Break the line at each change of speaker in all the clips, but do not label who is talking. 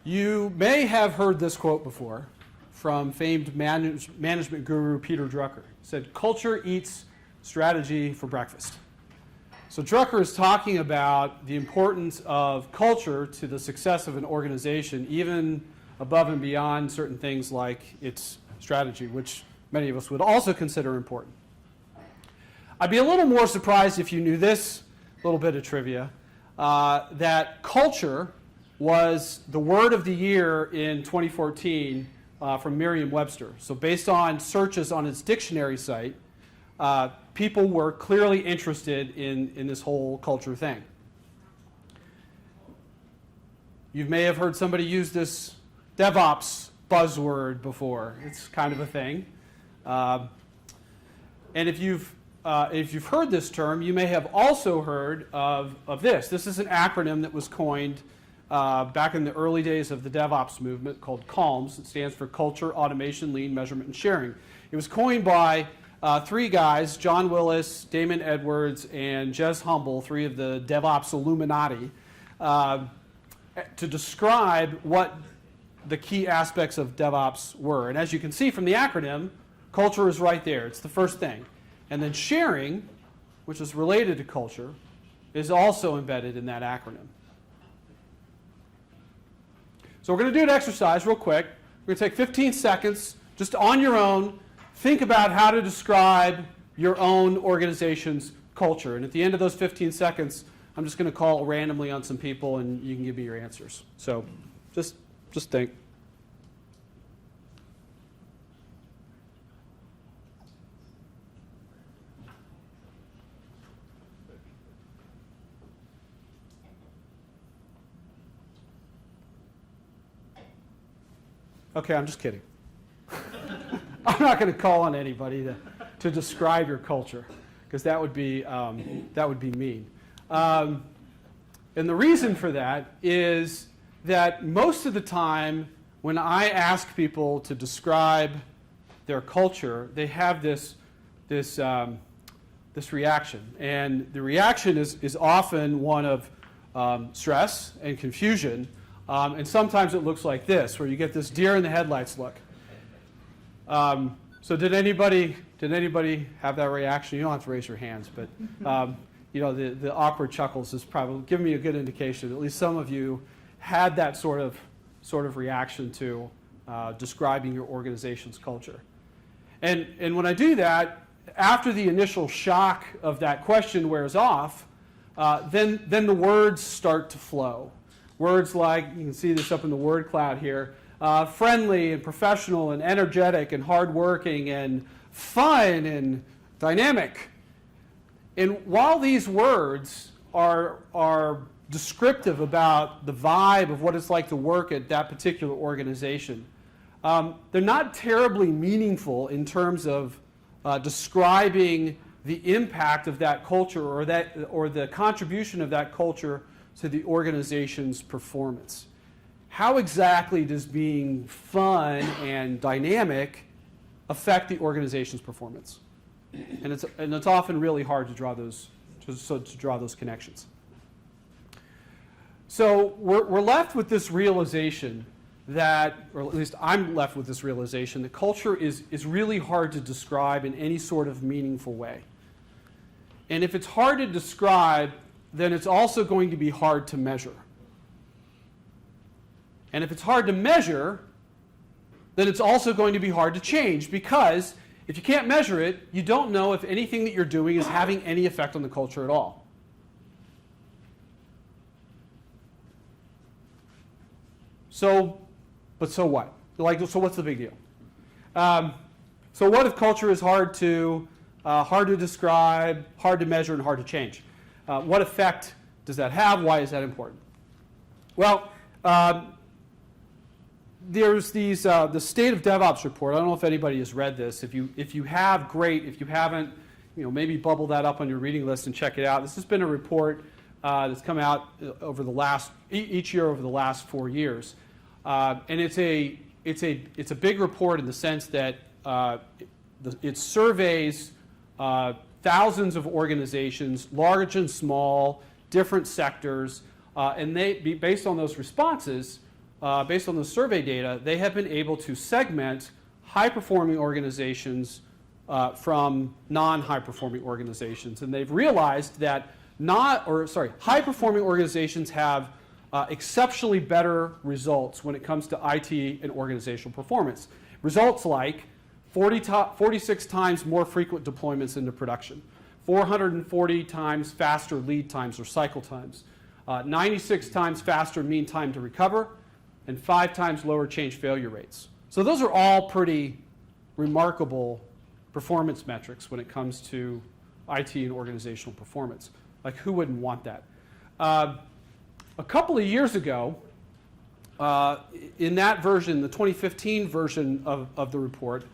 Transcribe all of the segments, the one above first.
You may have heard this quote before from famed management guru Peter Drucker. He said, "Culture eats strategy for breakfast." So Drucker is talking about the importance of culture to the success of an organization, even above and beyond certain things like its strategy, which many of us would also consider important. I'd be a little more surprised if you knew this little bit of trivia, that culture was the word of the year in 2014 from Merriam-Webster. So based on searches on its dictionary site, people were clearly interested in this whole culture thing. You may have heard somebody use this DevOps buzzword before. It's kind of a thing. And if you've heard this term, you may have also heard of this. This is an acronym that was coined back in the early days of the DevOps movement called CALMS. It stands for Culture, Automation, Lean, Measurement, and Sharing. It was coined by three guys, John Willis, Damon Edwards, and Jez Humble, three of the DevOps Illuminati, to describe what the key aspects of DevOps were. And as you can see from the acronym, culture is right there. It's the first thing. And then sharing, which is related to culture, is also embedded in that acronym. So we're going to do an exercise real quick. We're going to take 15 seconds, just on your own, think about how to describe your own organization's culture. And at the end of those 15 seconds, I'm just going to call randomly on some people, and you can give me your answers. So just think. Okay, I'm just kidding. I'm not going to call on anybody to describe your culture, because that would be mean. And the reason for that is that most of the time when I ask people to describe their culture, they have this reaction. And the reaction is often one of stress and confusion. And sometimes it looks like this, where you get this deer in the headlights look. So did anybody have that reaction? You don't have to raise your hands, but you know, the awkward chuckles is probably giving me a good indication. At least some of you had that sort of reaction to describing your organization's culture. And when I do that, after the initial shock of that question wears off, then the words start to flow. Words like, you can see this up in the word cloud here, friendly and professional and energetic and hardworking and fun and dynamic. And while these words are descriptive about the vibe of what it's like to work at that particular organization, they're not terribly meaningful in terms of describing the impact of that culture or the contribution of that culture to the organization's performance. How exactly does being fun and dynamic affect the organization's performance? And it's often really hard to draw those connections. So we're left with this realization that, or at least I'm left with this realization, that culture is really hard to describe in any sort of meaningful way. And if it's hard to describe, then it's also going to be hard to measure. And if it's hard to measure, then it's also going to be hard to change, because if you can't measure it, you don't know if anything that you're doing is having any effect on the culture at all. So what? So what's the big deal? So what if culture is hard to describe, hard to measure, and hard to change? What effect does that have? Why is that important? Well, there's the State of DevOps Report. I don't know if anybody has read this. If you have, great. If you haven't, maybe bubble that up on your reading list and check it out. This has been a report that's come out over each year over the last 4 years, and it's a big report in the sense that it surveys thousands of organizations, large and small, different sectors, and based on those responses, based on the survey data, they have been able to segment high-performing organizations from non-high-performing organizations. And they've realized that high-performing organizations have exceptionally better results when it comes to IT and organizational performance. Results like 46 times more frequent deployments into production, 440 times faster lead times or cycle times, 96 times faster mean time to recover, and 5 times lower change failure rates. So those are all pretty remarkable performance metrics when it comes to IT and organizational performance. Like, who wouldn't want that? A couple of years ago, in that version, the 2015 version of the report,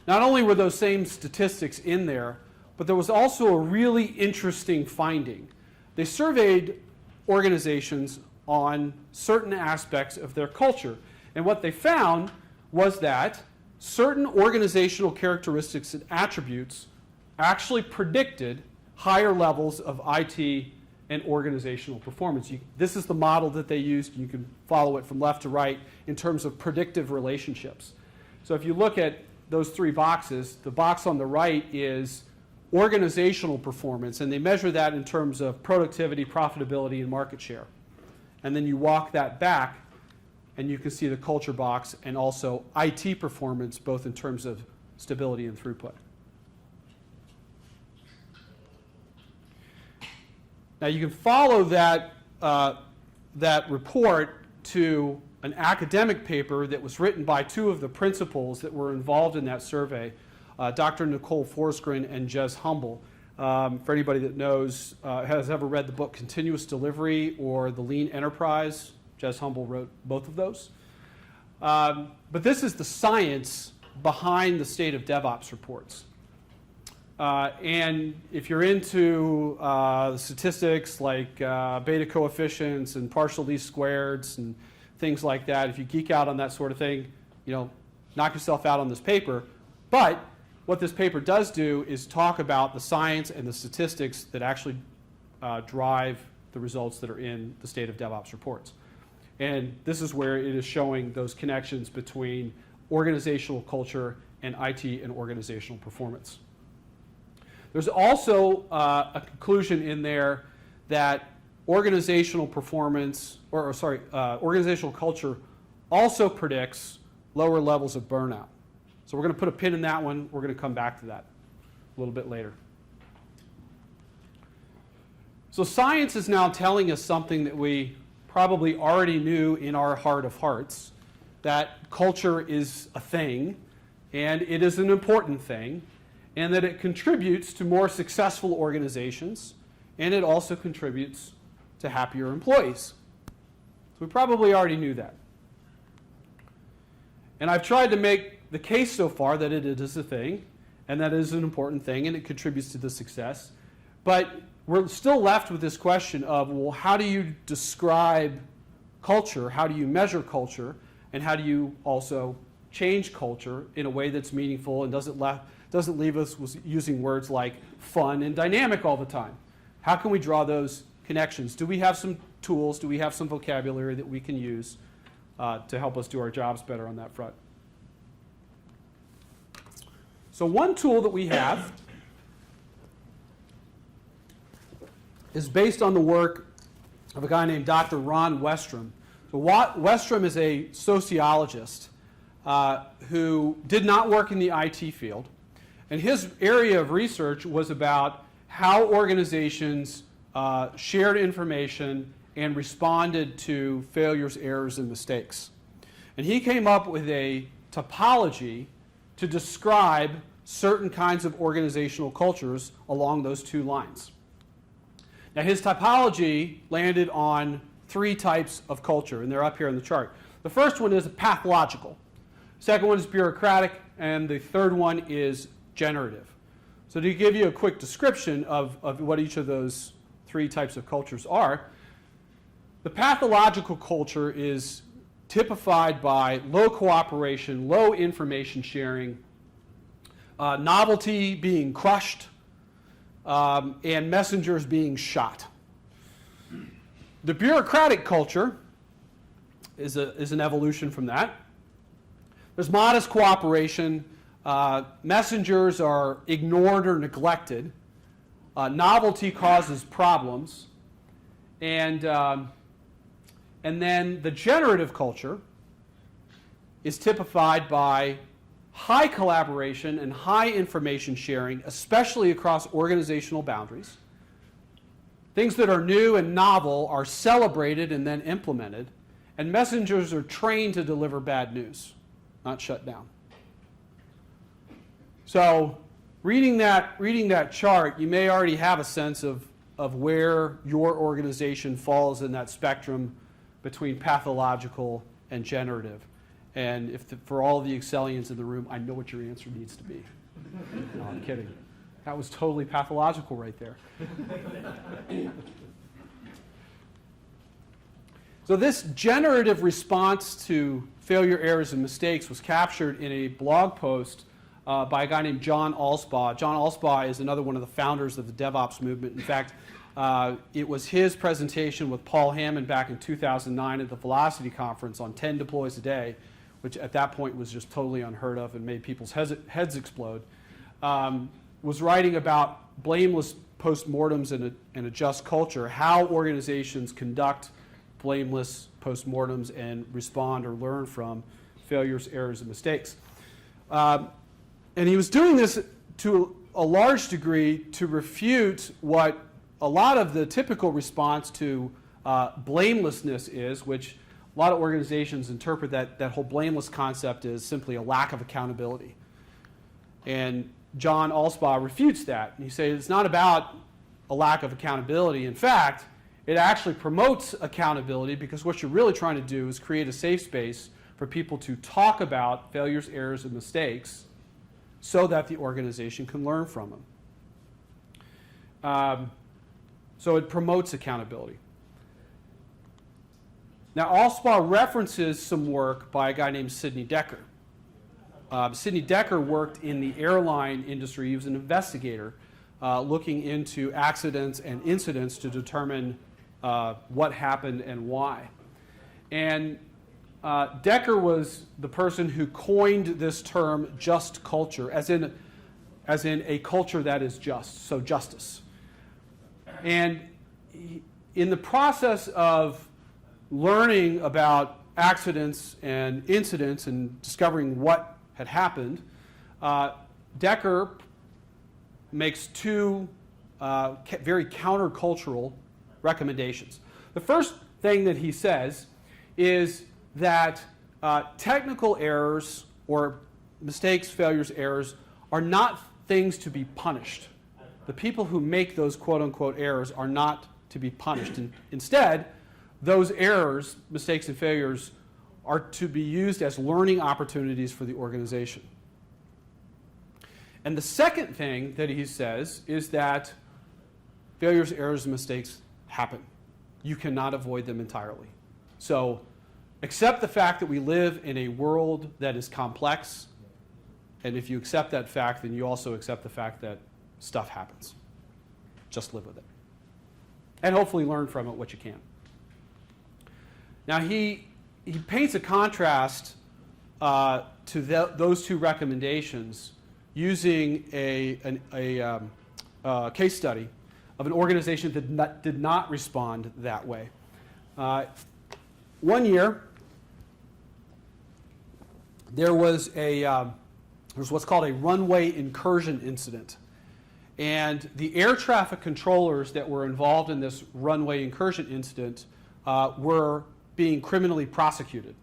not only were those same statistics in there, but there was also a really interesting finding. They surveyed organizations on certain aspects of their culture. And what they found was that certain organizational characteristics and attributes actually predicted higher levels of IT and organizational performance. This is the model that they used. You can follow it from left to right in terms of predictive relationships. So if you look at those 3 boxes, the box on the right is organizational performance, and they measure that in terms of productivity, profitability, and market share. And then you walk that back, and you can see the culture box and also IT performance, both in terms of stability and throughput. Now you can follow that, that report to an academic paper that was written by 2 of the principals that were involved in that survey, Dr. Nicole Forsgren and Jez Humble. For anybody that knows, has ever read the book Continuous Delivery or The Lean Enterprise, Jez Humble wrote both of those. But this is the science behind the State of DevOps Reports. And if you're into the statistics like beta coefficients and partial least squareds and things like that, if you geek out on that sort of thing, knock yourself out on this paper. But what this paper does do is talk about the science and the statistics that actually drive the results that are in the State of DevOps Reports. And this is where it is showing those connections between organizational culture and IT and organizational performance. There's also a conclusion in there that organizational performance, organizational culture also predicts lower levels of burnout. So we're going to put a pin in that one. We're going to come back to that a little bit later. So science is now telling us something that we probably already knew in our heart of hearts, that culture is a thing, and it is an important thing, and that it contributes to more successful organizations, and it also contributes to happier employees. So we probably already knew that. And I've tried to make the case so far that it is a thing, and that it is an important thing, and it contributes to the success. But we're still left with this question of, well, how do you describe culture? How do you measure culture? And how do you also change culture in a way that's meaningful and doesn't leave us using words like fun and dynamic all the time? How can we draw those connections? Do we have some tools? Do we have some vocabulary that we can use to help us do our jobs better on that front? So one tool that we have is based on the work of a guy named Dr. Ron Westrum. So Westrum is a sociologist who did not work in the IT field. And his area of research was about how organizations shared information and responded to failures, errors, and mistakes. And he came up with a typology to describe certain kinds of organizational cultures along those 2 lines. Now, his typology landed on 3 types of culture, and they're up here in the chart. The first one is pathological. Second one is bureaucratic, and the third one is generative. So to give you a quick description of what each of those 3 types of cultures are, the pathological culture is typified by low cooperation, low information sharing, novelty being crushed, and messengers being shot. The bureaucratic culture is an evolution from that. There's modest cooperation. Messengers are ignored or neglected. Novelty causes problems. And then the generative culture is typified by high collaboration and high information sharing, especially across organizational boundaries. Things that are new and novel are celebrated and then implemented, and messengers are trained to deliver bad news, not shut down. So reading that chart, you may already have a sense of where your organization falls in that spectrum between pathological and generative. And for all the Excellians in the room, I know what your answer needs to be. No, I'm kidding. That was totally pathological right there. So this generative response to failure, errors, and mistakes was captured in a blog post by a guy named John Allspaw. John Allspaw is another one of the founders of the DevOps movement. In fact, it was his presentation with Paul Hammond back in 2009 at the Velocity Conference on 10 deploys a day, which at that point was just totally unheard of and made people's heads explode, was writing about blameless postmortems and a just culture, how organizations conduct blameless postmortems and respond or learn from failures, errors, and mistakes. And he was doing this to a large degree to refute what a lot of the typical response to blamelessness is, which a lot of organizations interpret that whole blameless concept as simply a lack of accountability. And John Allspaw refutes that. And he says it's not about a lack of accountability. In fact, it actually promotes accountability, because what you're really trying to do is create a safe space for people to talk about failures, errors, and mistakes so that the organization can learn from them. So it promotes accountability. Now, Allspaw references some work by a guy named Sidney Dekker. Sidney Dekker worked in the airline industry. He was an investigator looking into accidents and incidents to determine what happened and why. And Dekker was the person who coined this term just culture, as in a culture that is just, so justice. And in the process of learning about accidents and incidents and discovering what had happened, Dekker makes two very countercultural recommendations. The first thing that he says is that technical errors or mistakes, failures, errors are not things to be punished. The people who make those quote-unquote errors are not to be punished. And instead, those errors, mistakes, and failures are to be used as learning opportunities for the organization. And the second thing that he says is that failures, errors, and mistakes happen. You cannot avoid them entirely. So accept the fact that we live in a world that is complex, and if you accept that fact, then you also accept the fact that stuff happens. Just live with it. And hopefully learn from it what you can. Now he paints a contrast to those two recommendations using a case study of an organization that did not respond that way. One year, there was what's called a runway incursion incident. And the air traffic controllers that were involved in this runway incursion incident were being criminally prosecuted.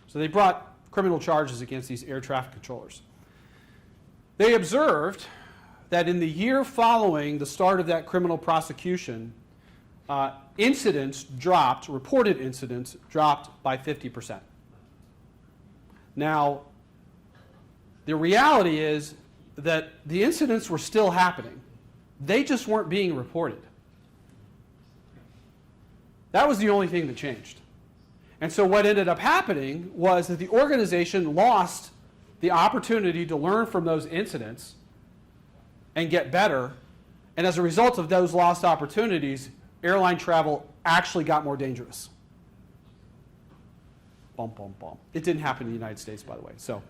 So they brought criminal charges against these air traffic controllers. They observed that in the year following the start of that criminal prosecution, reported incidents dropped by 50%. Now, the reality is that the incidents were still happening. They just weren't being reported. That was the only thing that changed. And so what ended up happening was that the organization lost the opportunity to learn from those incidents and get better. And as a result of those lost opportunities, airline travel actually got more dangerous. bum, bum, bum. It didn't happen in the United States, by the way. So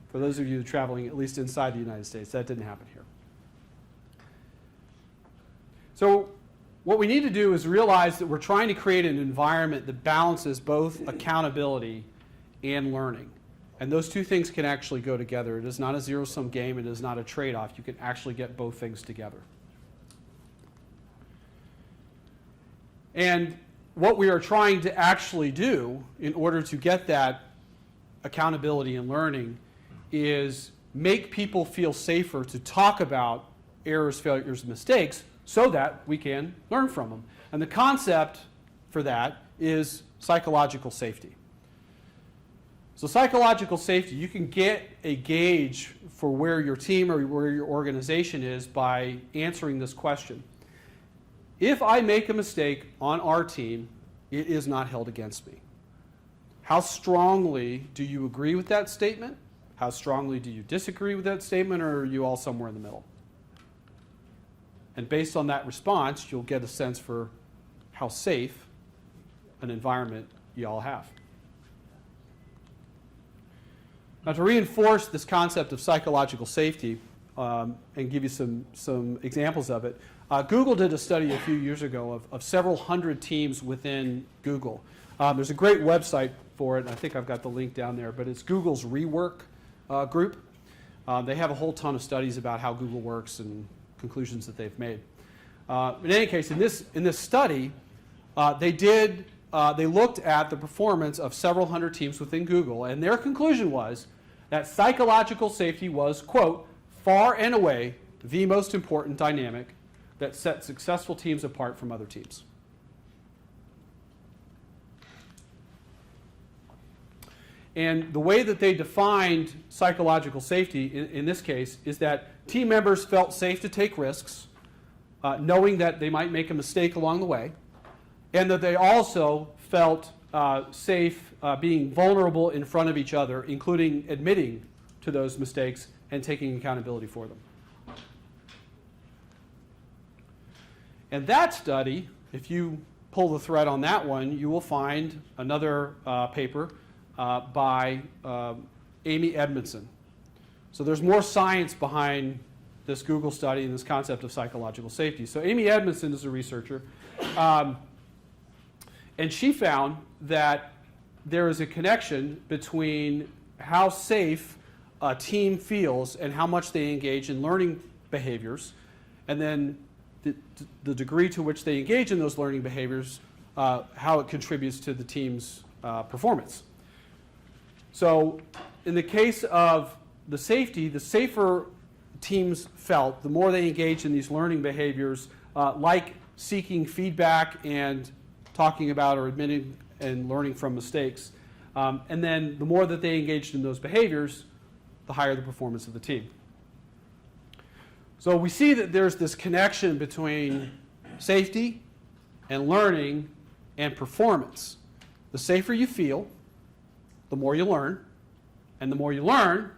for those of you traveling at least inside the United States, that didn't happen here. So what we need to do is realize that we're trying to create an environment that balances both accountability and learning. And those two things can actually go together. It is not a zero-sum game. It is not a trade-off. You can actually get both things together. And what we are trying to actually do in order to get that accountability and learning is make people feel safer to talk about errors, failures, and mistakes so that we can learn from them. And the concept for that is psychological safety. So psychological safety, you can get a gauge for where your team or where your organization is by answering this question. If I make a mistake on our team, it is not held against me. How strongly do you agree with that statement? How strongly do you disagree with that statement, or are you all somewhere in the middle? And based on that response, you'll get a sense for how safe an environment you all have. Now, to reinforce this concept of psychological safety and give you some examples of it, Google did a study a few years ago of several hundred teams within Google. There's a great website for it, and I think I've got the link down there, but it's Google's Rework group. They have a whole ton of studies about how Google works and conclusions that they've made. In any case, in this study, they looked at the performance of several hundred teams within Google, and their conclusion was that psychological safety was, quote, far and away the most important dynamic that set successful teams apart from other teams. And the way that they defined psychological safety in this case is that team members felt safe to take risks, knowing that they might make a mistake along the way, and that they also felt safe being vulnerable in front of each other, including admitting to those mistakes and taking accountability for them. And that study, if you pull the thread on that one, you will find another paper by Amy Edmondson. So there's more science behind this Google study and this concept of psychological safety. So Amy Edmondson is a researcher, and she found that there is a connection between how safe a team feels and how much they engage in learning behaviors, and then the degree to which they engage in those learning behaviors, how it contributes to the team's performance. So in the case of the safety, the safer teams felt, the more they engaged in these learning behaviors, like seeking feedback and talking about or admitting and learning from mistakes. And then the more that they engaged in those behaviors, the higher the performance of the team. So we see that there's this connection between safety and learning and performance. The safer you feel, the more you learn, and the more you learn,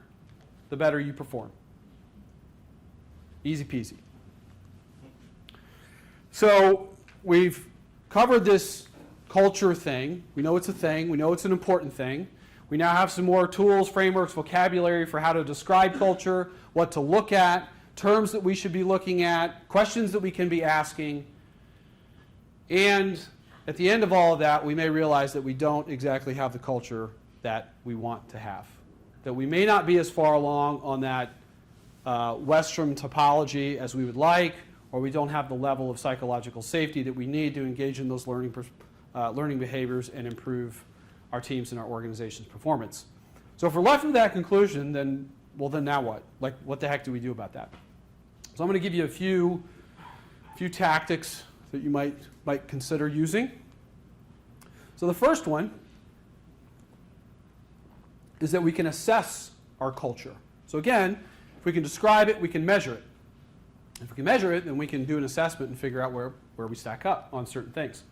the better you perform. Easy peasy. So we've covered this culture thing. We know it's a thing. We know it's an important thing. We now have some more tools, frameworks, vocabulary for how to describe culture, what to look at, terms that we should be looking at, questions that we can be asking. And at the end of all of that, we may realize that we don't exactly have the culture that we want to have. That we may not be as far along on that Westrum typology as we would like, or we don't have the level of psychological safety that we need to engage in those learning behaviors and improve our teams and our organization's performance. So if we're left with that conclusion, then now what? Like, what the heck do we do about that? So I'm going to give you a few tactics that you might consider using. So the first one is that we can assess our culture. So again, if we can describe it, we can measure it. If we can measure it, then we can do an assessment and figure out where we stack up on certain things.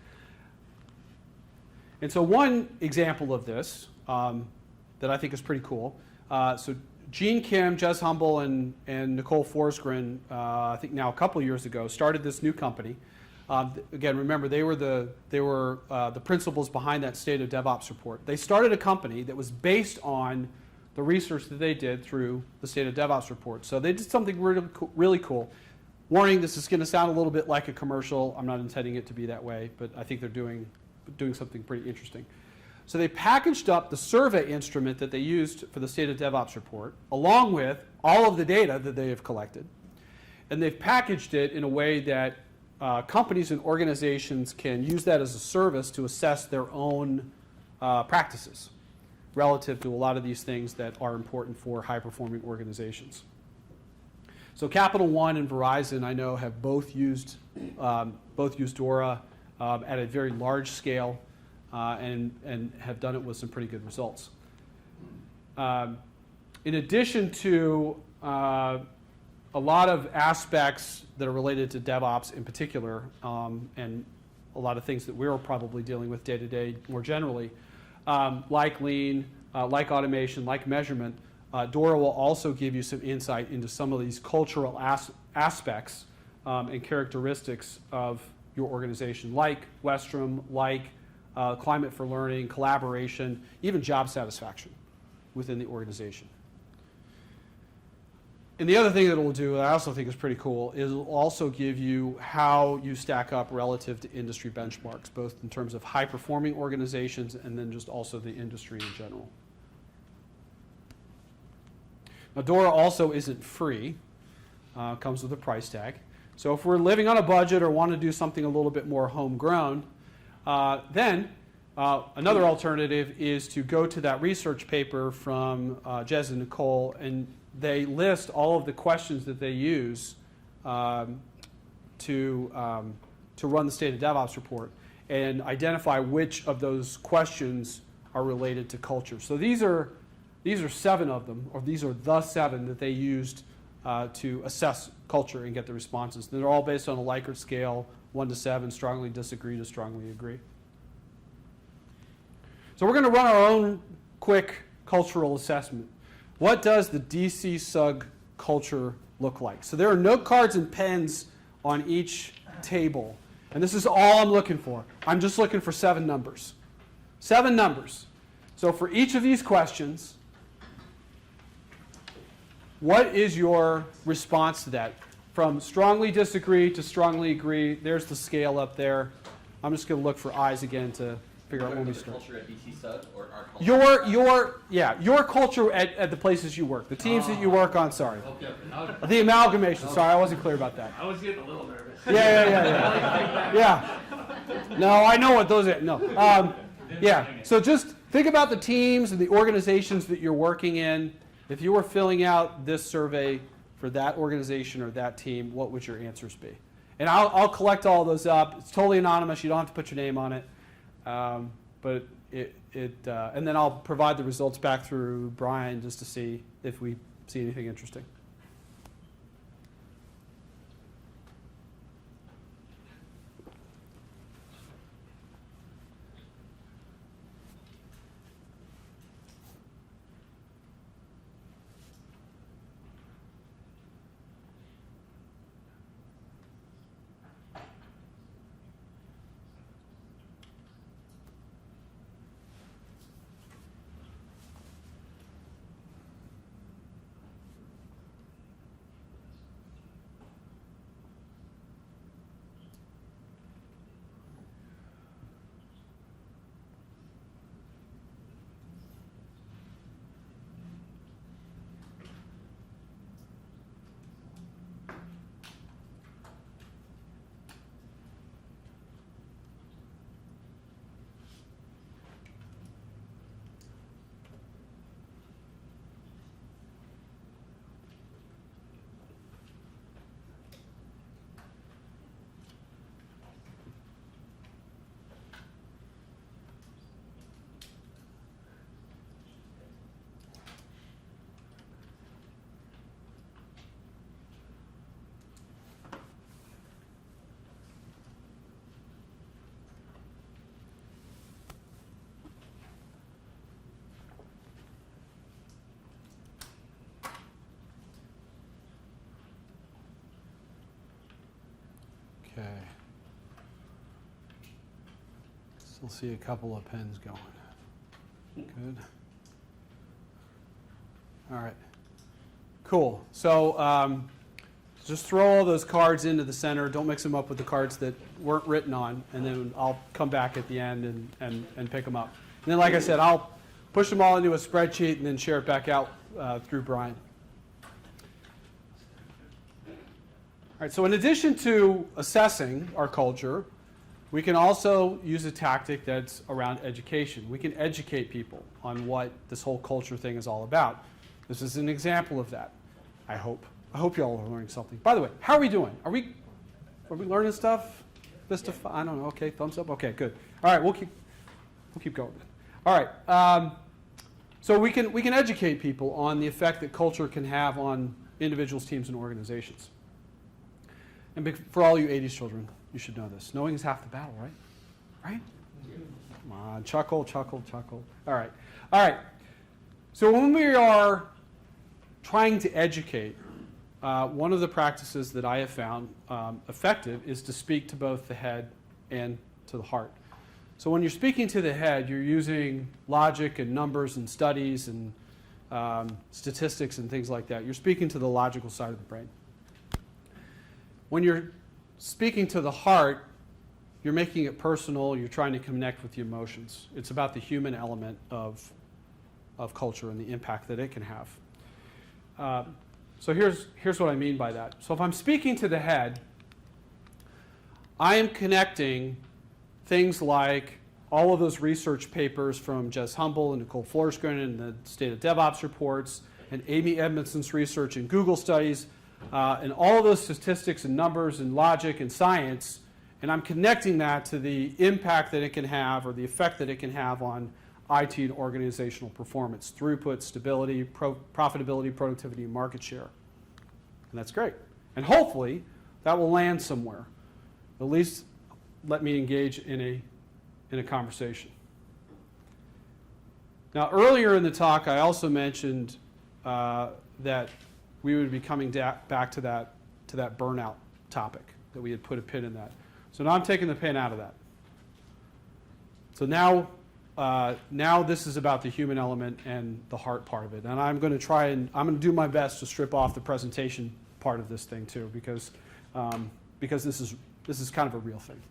And so one example of this that I think is pretty cool, so Gene Kim, Jez Humble, and Nicole Forsgren, I think now a couple of years ago, started this new company Again, remember, they were the principals behind that State of DevOps report. They started a company that was based on the research that they did through the State of DevOps report. So they did something really cool. Warning, this is going to sound a little bit like a commercial. I'm not intending it to be that way, but I think they're doing something pretty interesting. So they packaged up the survey instrument that they used for the State of DevOps report, along with all of the data that they have collected. And they've packaged it in a way that companies and organizations can use that as a service to assess their own practices relative to a lot of these things that are important for high-performing organizations. So Capital One and Verizon, I know, have both used DORA at a very large scale and have done it with some pretty good results. In addition to a lot of aspects that are related to DevOps in particular, and a lot of things that we're probably dealing with day to day more generally, like lean, like automation, like measurement, DORA will also give you some insight into some of these cultural aspects and characteristics of your organization, like Westrum, like climate for learning, collaboration, even job satisfaction within the organization. And the other thing that it will do, that I also think is pretty cool, is it will also give you how you stack up relative to industry benchmarks, both in terms of high-performing organizations and then just also the industry in general. Now, DORA also isn't free. It comes with a price tag. So if we're living on a budget or want to do something a little bit more homegrown, then another alternative is to go to that research paper from Jez and Nicole, and they list all of the questions that they use to run the State of DevOps report and identify which of those questions are related to culture. So these are 7 of them, or these are the 7 that they used to assess culture and get the responses. They're all based on a Likert scale, 1 to 7, strongly disagree to strongly agree. So we're going to run our own quick cultural assessment. What does the DCSUG culture look like? So there are note cards and pens on each table. And this is all I'm looking for. I'm just looking for 7 numbers. 7 numbers. So for each of these questions, what is your response to that? From strongly disagree to strongly agree, there's the scale up there. I'm just going to look for eyes again to figure out when we start.
Culture at DCSUG or our culture?
Your culture at the places you work, the teams that you work on, sorry.
Okay.
The amalgamation, sorry, I wasn't clear about that.
I was getting a little nervous.
Yeah. No, I know what those are. No. So just think about the teams and the organizations that you're working in. If you were filling out this survey for that organization or that team, what would your answers be? And I'll collect all those up. It's totally anonymous. You don't have to put your name on it. But and then I'll provide the results back through Brian just to see if we see anything interesting. Still see a couple of pens going. Good. All right. Cool. So just throw all those cards into the center. Don't mix them up with the cards that weren't written on, and then I'll come back at the end and pick them up. And then, like I said, I'll push them all into a spreadsheet and then share it back out through Brian. All right, so in addition to assessing our culture, we can also use a tactic that's around education. We can educate people on what this whole culture thing is all about. This is an example of that, I hope. I hope you all are learning something. By the way, how are we doing? Are we learning stuff? I don't know. Okay, thumbs up. Okay, good. All right, we'll keep going. All right. So we can educate people on the effect that culture can have on individuals, teams, and organizations. And for all you 80s children, you should know this. Knowing is half the battle, right? Right? Come on, chuckle, chuckle, chuckle. All right. All right. So when we are trying to educate, one of the practices that I have found effective is to speak to both the head and to the heart. So when you're speaking to the head, you're using logic and numbers and studies and statistics and things like that. You're speaking to the logical side of the brain. When you're speaking to the heart, you're making it personal. You're trying to connect with the emotions. It's about the human element of culture and the impact that it can have. So here's what I mean by that. So if I'm speaking to the head, I am connecting things like all of those research papers from Jez Humble and Nicole Florsgren and the State of DevOps Reports and Amy Edmondson's research and Google studies, and all of those statistics and numbers and logic and science, and I'm connecting that to the impact that it can have or the effect that it can have on IT and organizational performance, throughput, stability, profitability, productivity, and market share. And that's great. And hopefully that will land somewhere. At least let me engage in a conversation. Now, earlier in the talk, I also mentioned that we would be coming back to that burnout topic, that we had put a pin in that. So now I'm taking the pin out of that. So now this is about the human element and the heart part of it. And I'm going to do my best to strip off the presentation part of this thing too, because this is kind of a real thing.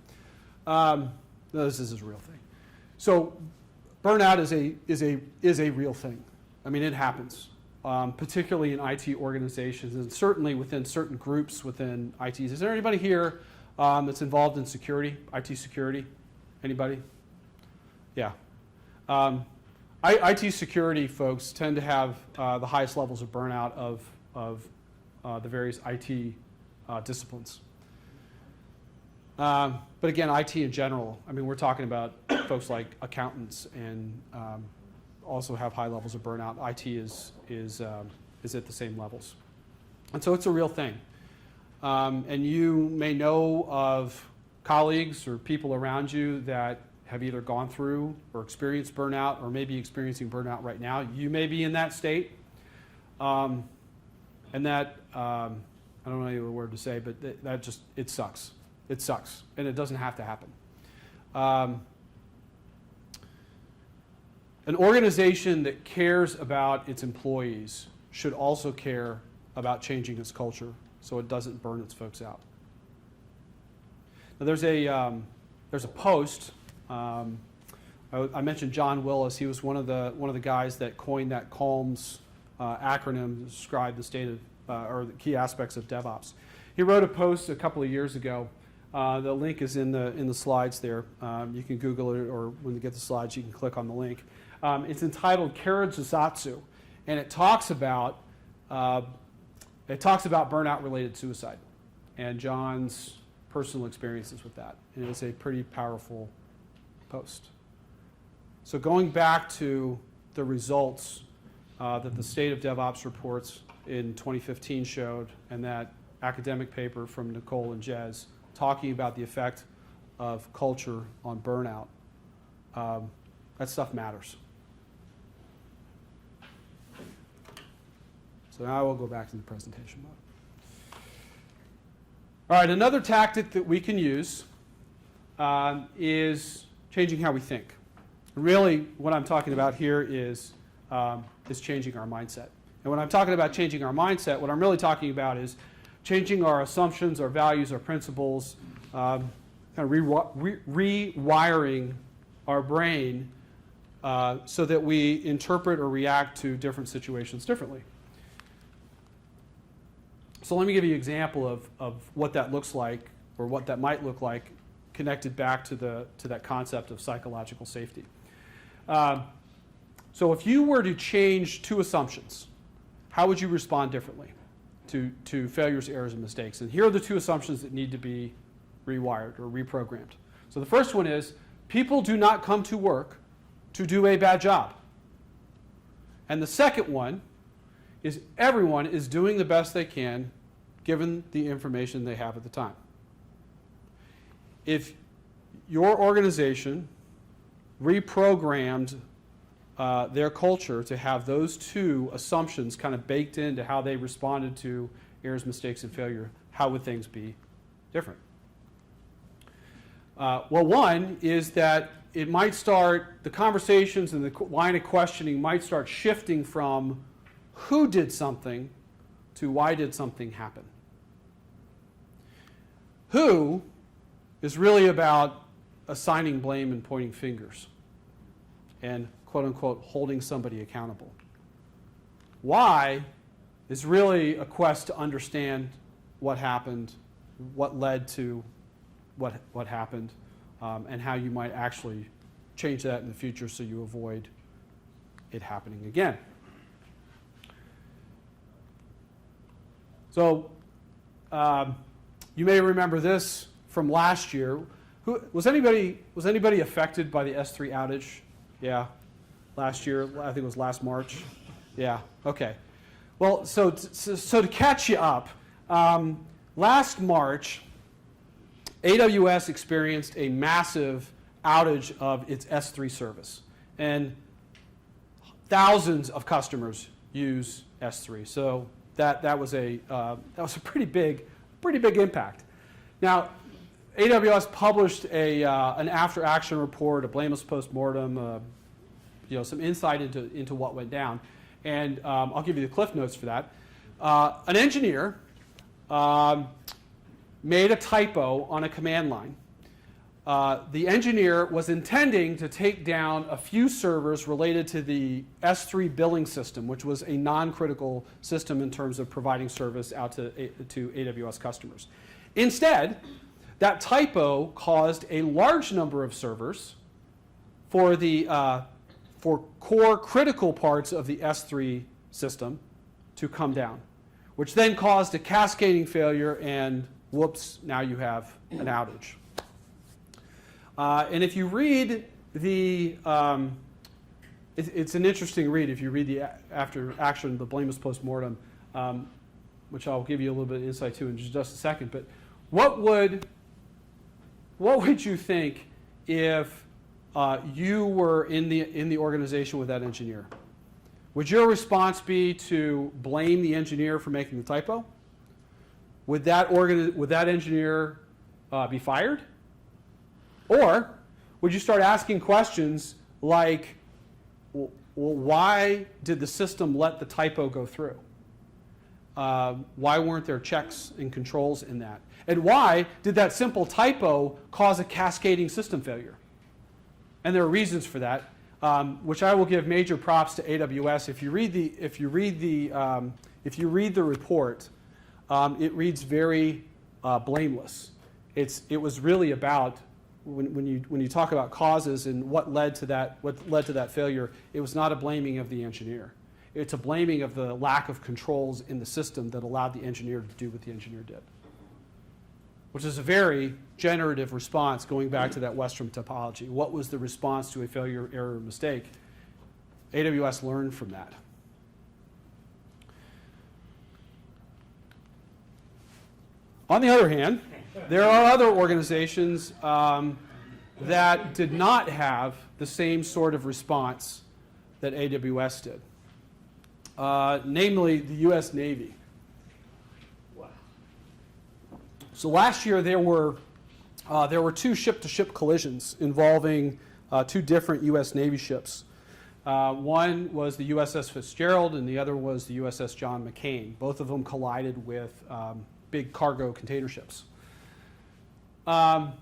This is a real thing. So burnout is a real thing. I mean, it happens, particularly in IT organizations and certainly within certain groups within IT. Is there anybody here that's involved in security, IT security? Anybody? Yeah. IT security folks tend to have the highest levels of burnout of the various IT disciplines. But again, IT in general, I mean, we're talking about folks like accountants and also have high levels of burnout. IT is at the same levels. And so it's a real thing. And you may know of colleagues or people around you that have either gone through or experienced burnout or maybe experiencing burnout right now. You may be in that state. And that, I don't know any other word to say, but that just, it sucks. It sucks, and it doesn't have to happen. An organization that cares about its employees should also care about changing its culture so it doesn't burn its folks out. Now there's a post. I mentioned John Willis. He was one of the guys that coined that CALMS acronym to describe the state of or the key aspects of DevOps. He wrote a post a couple of years ago. The link is in the slides there. You can Google it, or when you get the slides, you can click on the link. It's entitled Karazatsu, and it talks about burnout-related suicide and John's personal experiences with that. And it's a pretty powerful post. So going back to the results that the State of DevOps Reports in 2015 showed, and that academic paper from Nicole and Jez talking about the effect of culture on burnout, that stuff matters. So now I will go back to the presentation mode. All right, another tactic that we can use is changing how we think. Really, what I'm talking about here is changing our mindset. And when I'm talking about changing our mindset, what I'm really talking about is changing our assumptions, our values, our principles, kind of rewiring our brain so that we interpret or react to different situations differently. So let me give you an example of what that looks like, or what that might look like, connected back to that concept of psychological safety. So if you were to change two assumptions, how would you respond differently to failures, errors, and mistakes? And here are the two assumptions that need to be rewired or reprogrammed. So the first one is, people do not come to work to do a bad job. And the second one is, everyone is doing the best they can given the information they have at the time. If your organization reprogrammed their culture to have those two assumptions kind of baked into how they responded to errors, mistakes, and failure, how would things be different? Well, one is that it might start, the conversations and the line of questioning might start shifting from who did something to why did something happen. Who is really about assigning blame and pointing fingers and quote-unquote holding somebody accountable. Why is really a quest to understand what happened, what led to what happened, and how you might actually change that in the future so you avoid it happening again. So you may remember this from last year. Was anybody affected by the S3 outage? Yeah, last year. I think it was last March. Yeah. Okay. Well, so to catch you up, last March, AWS experienced a massive outage of its S3 service, and thousands of customers use S3. So that was a pretty big impact. Now, AWS published an after-action report, a blameless postmortem, some insight into what went down, and I'll give you the cliff notes for that. An engineer made a typo on a command line. The engineer was intending to take down a few servers related to the S3 billing system, which was a non-critical system in terms of providing service out to AWS customers. Instead, that typo caused a large number of servers for core critical parts of the S3 system to come down, which then caused a cascading failure, and whoops, now you have an outage. And if you read the, it's an interesting read if you read the after action, the blameless postmortem, which I'll give you a little bit of insight to in just a second. But what would you think if you were in the organization with that engineer? Would your response be to blame the engineer for making the typo? Would that engineer be fired? Or would you start asking questions like, well, why did the system let the typo go through? Why weren't there checks and controls in that? And why did that simple typo cause a cascading system failure? And there are reasons for that, which I will give major props to AWS. If you read the report, it reads very blameless. It was really about when you talk about causes and what led to that failure, it was not a blaming of the engineer. It's a blaming of the lack of controls in the system that allowed the engineer to do what the engineer did, which is a very generative response going back to that Westrum typology. What was the response to a failure, error, or mistake? AWS learned from that. On the other hand, there are other organizations that did not have the same sort of response that AWS did, namely the U.S. Navy. Wow. So last year there were there were 2 ship-to-ship collisions involving 2 different U.S. Navy ships. One was the USS Fitzgerald and the other was the USS John McCain. Both of them collided with big cargo container ships. And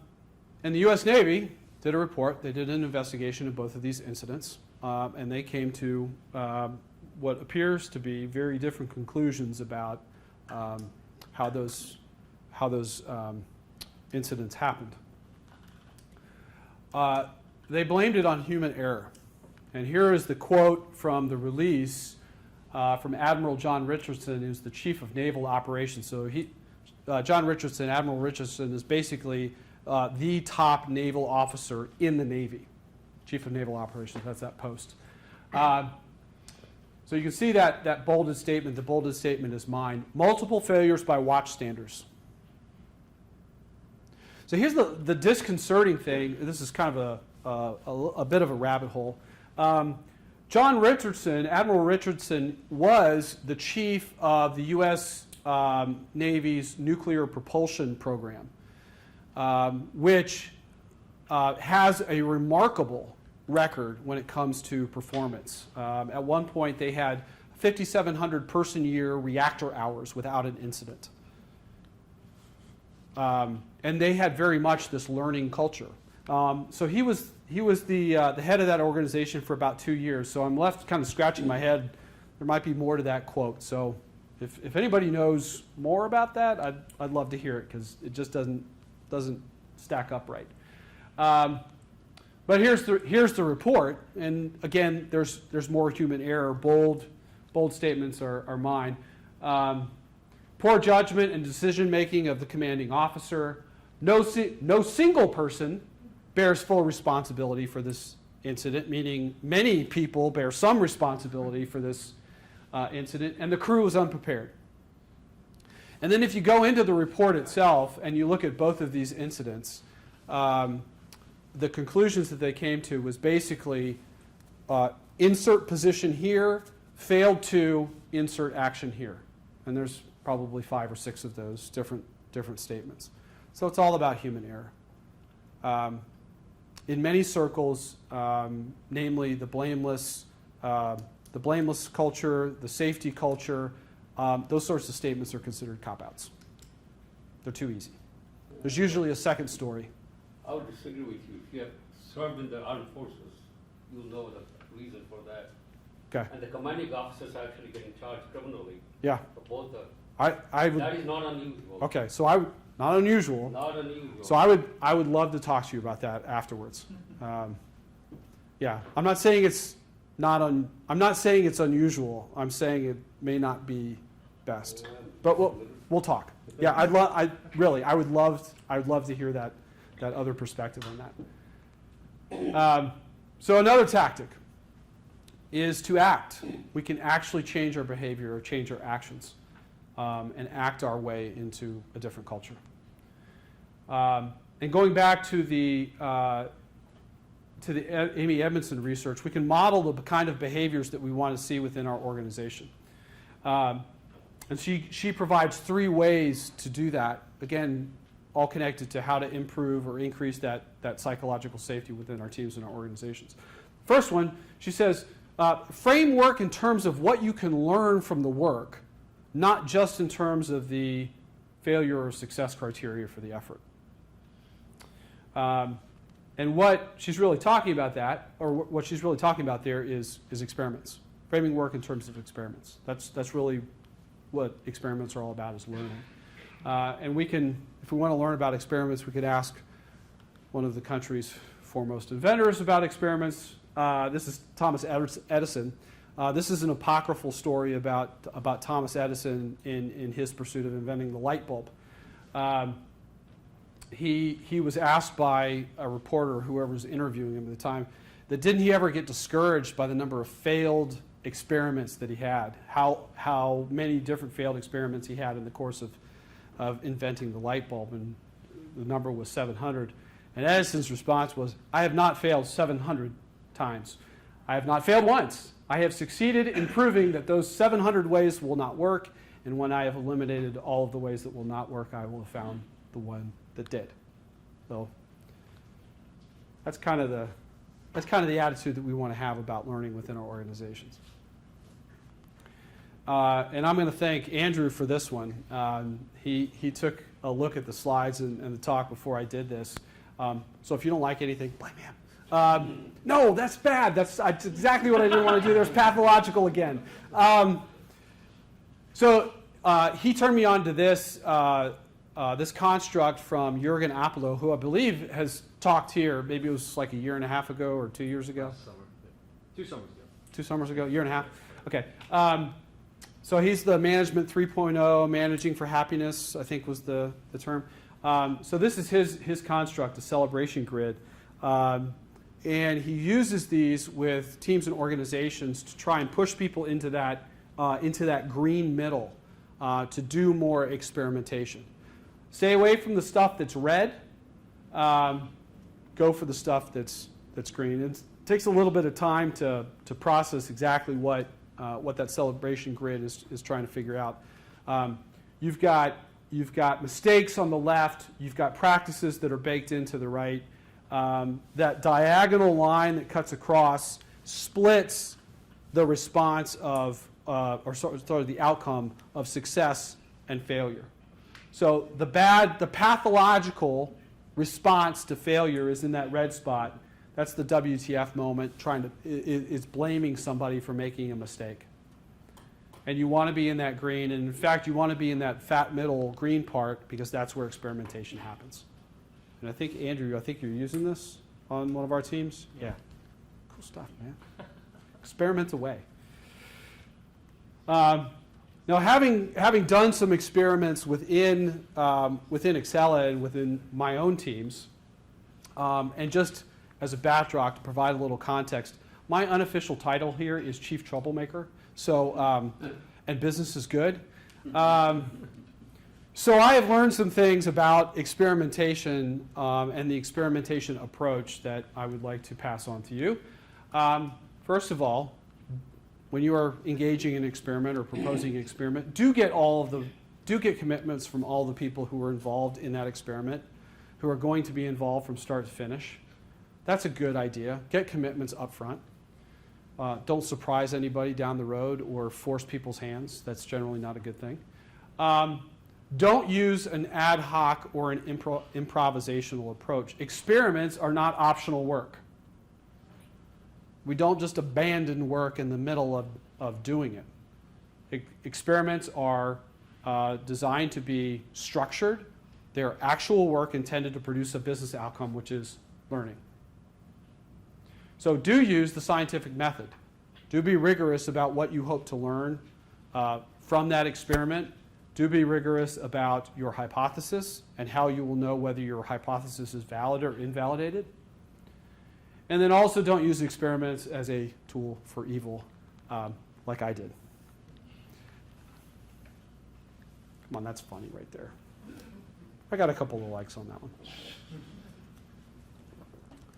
the U.S. Navy did a report. They did an investigation of both of these incidents, and they came to what appears to be very different conclusions about how those incidents happened. They blamed it on human error. And here is the quote from the release from Admiral John Richardson, who's the Chief of Naval Operations. So John Richardson, Admiral Richardson, is basically the top naval officer in the Navy. Chief of Naval Operations, that's that post. So you can see that bolded statement. The bolded statement is mine. Multiple failures by watchstanders. So here's the disconcerting thing. This is kind of a bit of a rabbit hole. John Richardson, Admiral Richardson, was the chief of the U.S. Navy's nuclear propulsion program, which has a remarkable record when it comes to performance. At one point, they had 5,700 person-year reactor hours without an incident. And they had very much this learning culture. So he was the head of that organization for about 2 years. So I'm left kind of scratching my head. There might be more to that quote. So if anybody knows more about that, I'd love to hear it because it just doesn't stack up right. But here's the report, and again, there's more human error. Bold statements are mine. Poor judgment and decision making of the commanding officer. No single person bears full responsibility for this incident, meaning many people bear some responsibility for this incident, and the crew was unprepared. And then if you go into the report itself and you look at both of these incidents, the conclusions that they came to was basically insert position here, failed to insert action here. And there's probably 5 or 6 of those different statements. So it's all about human error. In many circles, namely the blameless culture, the safety culture, those sorts of statements are considered cop-outs. They're too easy. There's usually a second story.
I would disagree with you. If you have served in the armed forces, you'll know the reason for that.
Okay.
And the commanding officers are actually getting charged criminally.
Yeah.
For both the.
I would.
That is not unusual.
Okay, so not unusual.
Not unusual.
So I would love to talk to you about that afterwards. Yeah, I'm not saying it's I'm not saying it's unusual. I'm saying it may not be best, but we'll talk. Yeah, I would love to hear that other perspective on that. So another tactic is to act. We can actually change our behavior or change our actions and act our way into a different culture. And going back to the Amy Edmondson research, we can model the kind of behaviors that we want to see within our organization. And she provides 3 ways to do that. Again, all connected to how to improve or increase that psychological safety within our teams and our organizations. First one, she says, framework in terms of what you can learn from the work, not just in terms of the failure or success criteria for the effort. And what she's really talking about what she's really talking about there is experiments. Framing work in terms of experiments. That's really what experiments are all about, is learning. And we can, if we want to learn about experiments, we could ask one of the country's foremost inventors about experiments. This is Thomas Edison. This is an apocryphal story about Thomas Edison in his pursuit of inventing the light bulb. He was asked by a reporter, whoever was interviewing him at the time, that didn't he ever get discouraged by the number of failed experiments that he had, how many different failed experiments he had in the course of inventing the light bulb, and the number was 700. And Edison's response was, I have not failed 700 times. I have not failed once. I have succeeded in proving that those 700 ways will not work, and when I have eliminated all of the ways that will not work, I will have found the one that did. So that's kind of the attitude that we want to have about learning within our organizations. And I'm going to thank Andrew for this one. He took a look at the slides and the talk before I did this. So if you don't like anything, blame him. No, that's bad. That's exactly what I didn't want to do. There's pathological again. So he turned me on to this this construct from Jürgen Appelo, who I believe has talked here. Maybe it was like a year and a half ago or 2 years ago.
Last summer. 2 summers ago.
2 summers ago, year and a half. Okay. So he's the Management 3.0, Managing for Happiness, I think was the term. So this is his construct, a celebration grid. And he uses these with teams and organizations to try and push people into that green middle to do more experimentation. Stay away from the stuff that's red. Go for the stuff that's green. It takes a little bit of time to process exactly what that celebration grid is trying to figure out. You've got mistakes on the left. You've got practices that are baked into the right. That diagonal line that cuts across splits the response of, or sort of the outcome of success and failure. So the pathological response to failure is in that red spot. That's the WTF moment, is blaming somebody for making a mistake. And you want to be in that green, and in fact, you want to be in that fat middle green part because that's where experimentation happens. And I think, Andrew, you're using this on one of our teams? Yeah. Cool stuff, man. Experiment away. Now, having done some experiments within Excella and within my own teams, and just as a backdrop to provide a little context, my unofficial title here is Chief Troublemaker. So, and business is good. So I have learned some things about experimentation and the experimentation approach that I would like to pass on to you. First of all, when you are engaging in an experiment or proposing an experiment, do get commitments from all the people who are involved in that experiment, who are going to be involved from start to finish. That's a good idea. Get commitments up front. Don't surprise anybody down the road or force people's hands. That's generally not a good thing. Don't use an ad hoc or an improvisational approach. Experiments are not optional work. We don't just abandon work in the middle of doing it. Experiments are designed to be structured. They're actual work intended to produce a business outcome, which is learning. So do use the scientific method. Do be rigorous about what you hope to learn from that experiment. Do be rigorous about your hypothesis and how you will know whether your hypothesis is valid or invalidated. And then also don't use experiments as a tool for evil, like I did. Come on, that's funny right there. I got a couple of likes on that one.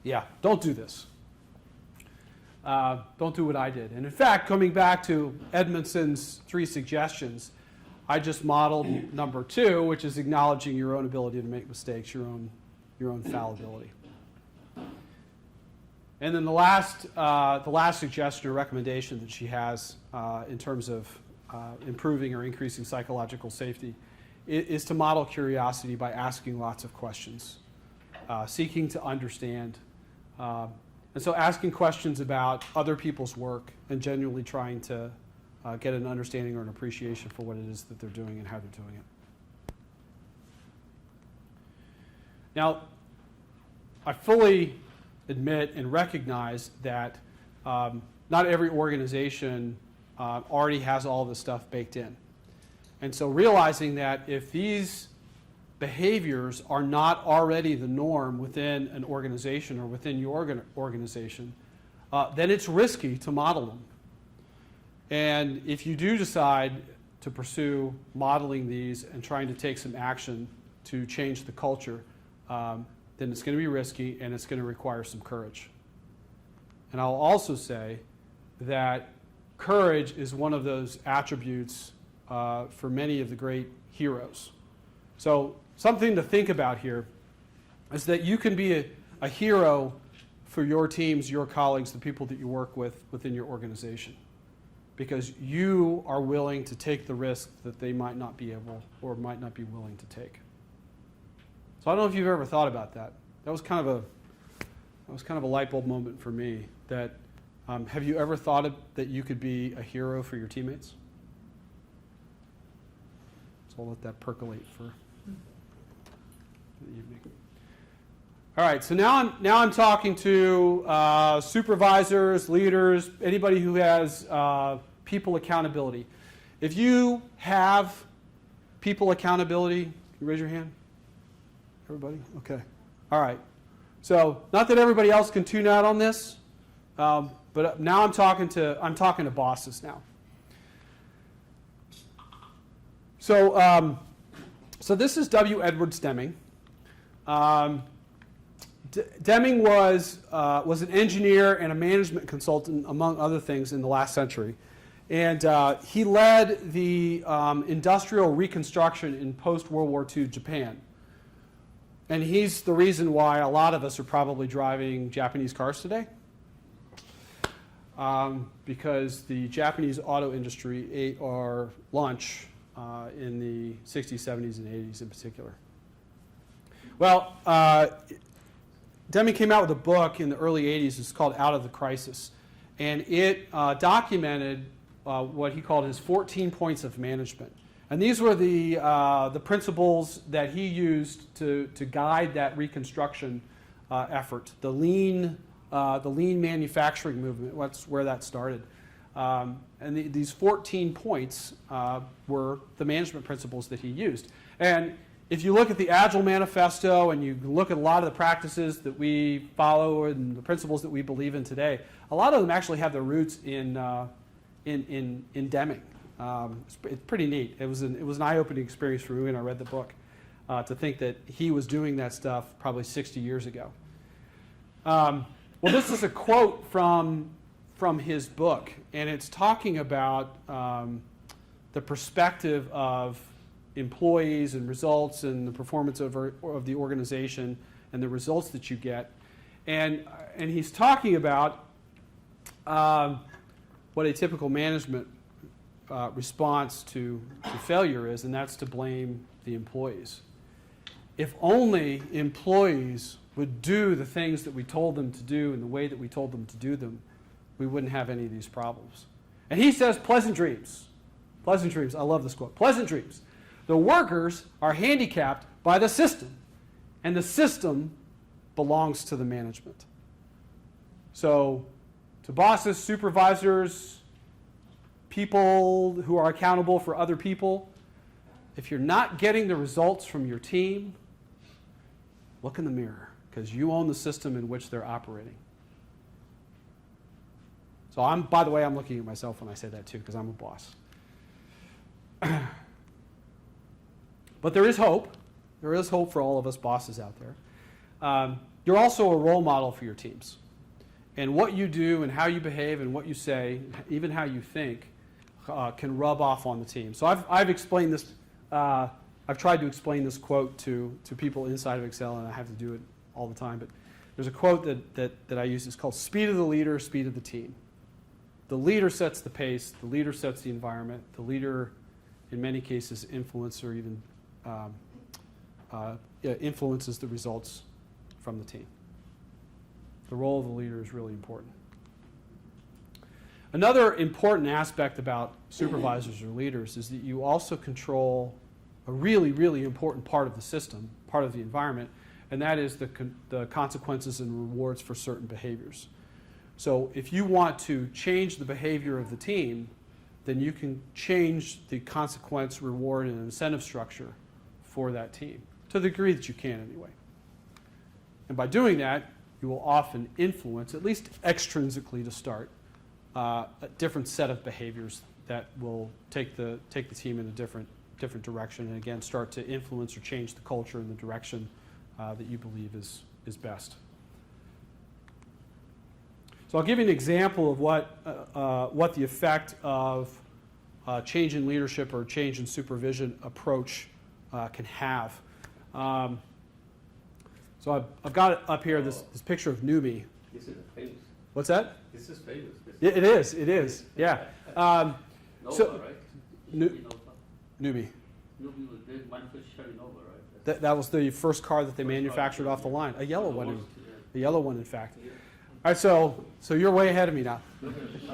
Yeah, don't do this. Don't do what I did. And in fact, coming back to Edmondson's 3 suggestions, I just modeled number 2, which is acknowledging your own ability to make mistakes, your own fallibility. And then the last suggestion or recommendation that she has in terms of improving or increasing psychological safety is to model curiosity by asking lots of questions, seeking to understand. And so asking questions about other people's work and genuinely trying to get an understanding or an appreciation for what it is that they're doing and how they're doing it. Now, I fully admit and recognize that not every organization already has all this stuff baked in. And so realizing that if these behaviors are not already the norm within an organization or within your organization, then it's risky to model them. And if you do decide to pursue modeling these and trying to take some action to change the culture, then it's going to be risky and it's going to require some courage. And I'll also say that courage is one of those attributes for many of the great heroes. So something to think about here is that you can be a hero for your teams, your colleagues, the people that you work with within your organization, because you are willing to take the risk that they might not be able or might not be willing to take. So I don't know if you've ever thought about that. That was kind of a light bulb moment for me. That have you ever thought that you could be a hero for your teammates? So I'll let that percolate for the evening. All right, so now I'm talking to supervisors, leaders, anybody who has people accountability. If you have people accountability, can you raise your hand? Everybody? Okay. All right. So not that everybody else can tune out on this, but now I'm talking to bosses now. So so this is W. Edwards Deming. Deming was an engineer and a management consultant, among other things, in the last century. And he led the industrial reconstruction in post-World War II Japan. And he's the reason why a lot of us are probably driving Japanese cars today. Because the Japanese auto industry ate our lunch in the 60s, 70s, and 80s in particular. Well, Deming came out with a book in the early 80s. It's called Out of the Crisis. And it documented what he called his 14 points of management. And these were the principles that he used to guide that reconstruction effort, the lean manufacturing movement. That's where that started. And these 14 points were the management principles that he used. And if you look at the Agile Manifesto and you look at a lot of the practices that we follow and the principles that we believe in today, a lot of them actually have their roots in Deming. It's pretty neat. It was an eye-opening experience for me when I read the book to think that he was doing that stuff probably 60 years ago. Well, this is a quote from his book, and it's talking about the perspective of employees and results and the performance of the organization and the results that you get. And he's talking about what a typical management response to failure is, and that's to blame the employees. If only employees would do the things that we told them to do in the way that we told them to do them, we wouldn't have any of these problems. And he says, pleasant dreams. Pleasant dreams. I love this quote. Pleasant dreams. The workers are handicapped by the system, and the system belongs to the management. So to bosses, supervisors, people who are accountable for other people, if you're not getting the results from your team, look in the mirror, because you own the system in which they're operating. So by the way, I'm looking at myself when I say that too, because I'm a boss. But there is hope. There is hope for all of us bosses out there. You're also a role model for your teams. And what you do and how you behave and what you say, even how you think, can rub off on the team. So I've explained this. I've tried to explain this quote to people inside of Excel, and I have to do it all the time. But there's a quote that I use. It's called "Speed of the leader, speed of the team." The leader sets the pace. The leader sets the environment. The leader, in many cases, influences or even influences the results from the team. The role of the leader is really important. Another important aspect about supervisors or leaders is that you also control a really, really important part of the system, part of the environment, and that is the consequences and rewards for certain behaviors. So if you want to change the behavior of the team, then you can change the consequence, reward, and incentive structure for that team, to the degree that you can anyway. And by doing that, you will often influence, at least extrinsically to start, a different set of behaviors that will take the team in a different direction, and again start to influence or change the culture in the direction that you believe is best. So I'll give you an example of what the effect of change in leadership or change in supervision approach can have. So So I've got it up here, this picture of Numi.
This is famous.
What's that?
This is famous.
It is, yeah.
Nova,
so-
right?
Nu-
Nova.
Numi.
Nova was the manufacturing Nova, right?
That was the first car that they
First car.
manufactured off the line. A yellow one,
Almost,
a yellow one, in fact. All right, so you're way ahead of me now.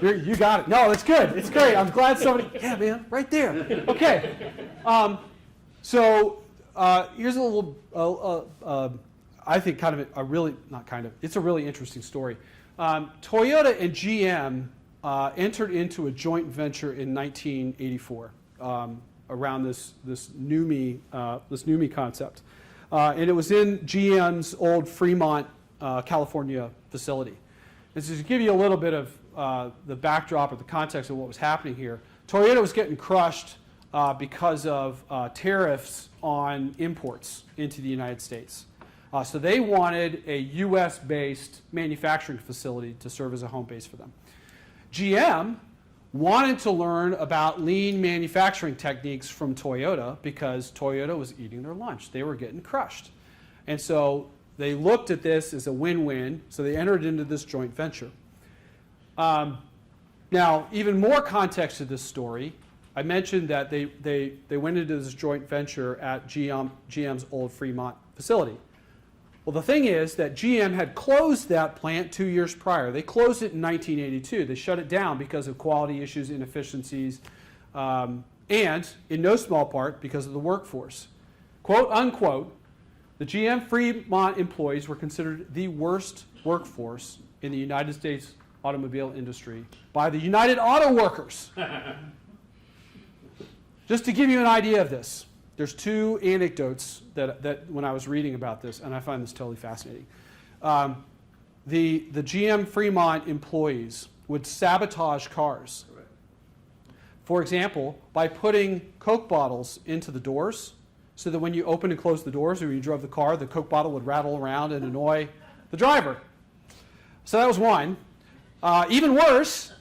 You got it. No, it's good. It's great. I'm glad somebody. Yeah, man, right there. Okay. So here's a little. I think kind of a really not kind of. It's a really interesting story. Toyota and GM entered into a joint venture in 1984 around this Numi concept, and it was in GM's old Fremont, California facility. And so to give you a little bit of the backdrop or the context of what was happening here, Toyota was getting crushed because of tariffs on imports into the United States. So they wanted a US-based manufacturing facility to serve as a home base for them. GM wanted to learn about lean manufacturing techniques from Toyota because Toyota was eating their lunch. They were getting crushed. And so they looked at this as a win-win, so they entered into this joint venture. Now, even more context to this story, I mentioned that they went into this joint venture at GM's old Fremont facility. Well, the thing is that GM had closed that plant 2 years prior. They closed it in 1982. They shut it down because of quality issues, inefficiencies, and in no small part because of the workforce. Quote, unquote, the GM Fremont employees were considered the worst workforce in the United States automobile industry by the United Auto Workers. Just to give you an idea of this, there's two anecdotes that when I was reading about this, and I find this totally fascinating. The GM Fremont employees would sabotage cars. For example, by putting Coke bottles into the doors, so that when you open and close the doors or when you drove the car, the Coke bottle would rattle around and annoy the driver. So that was one. Even worse,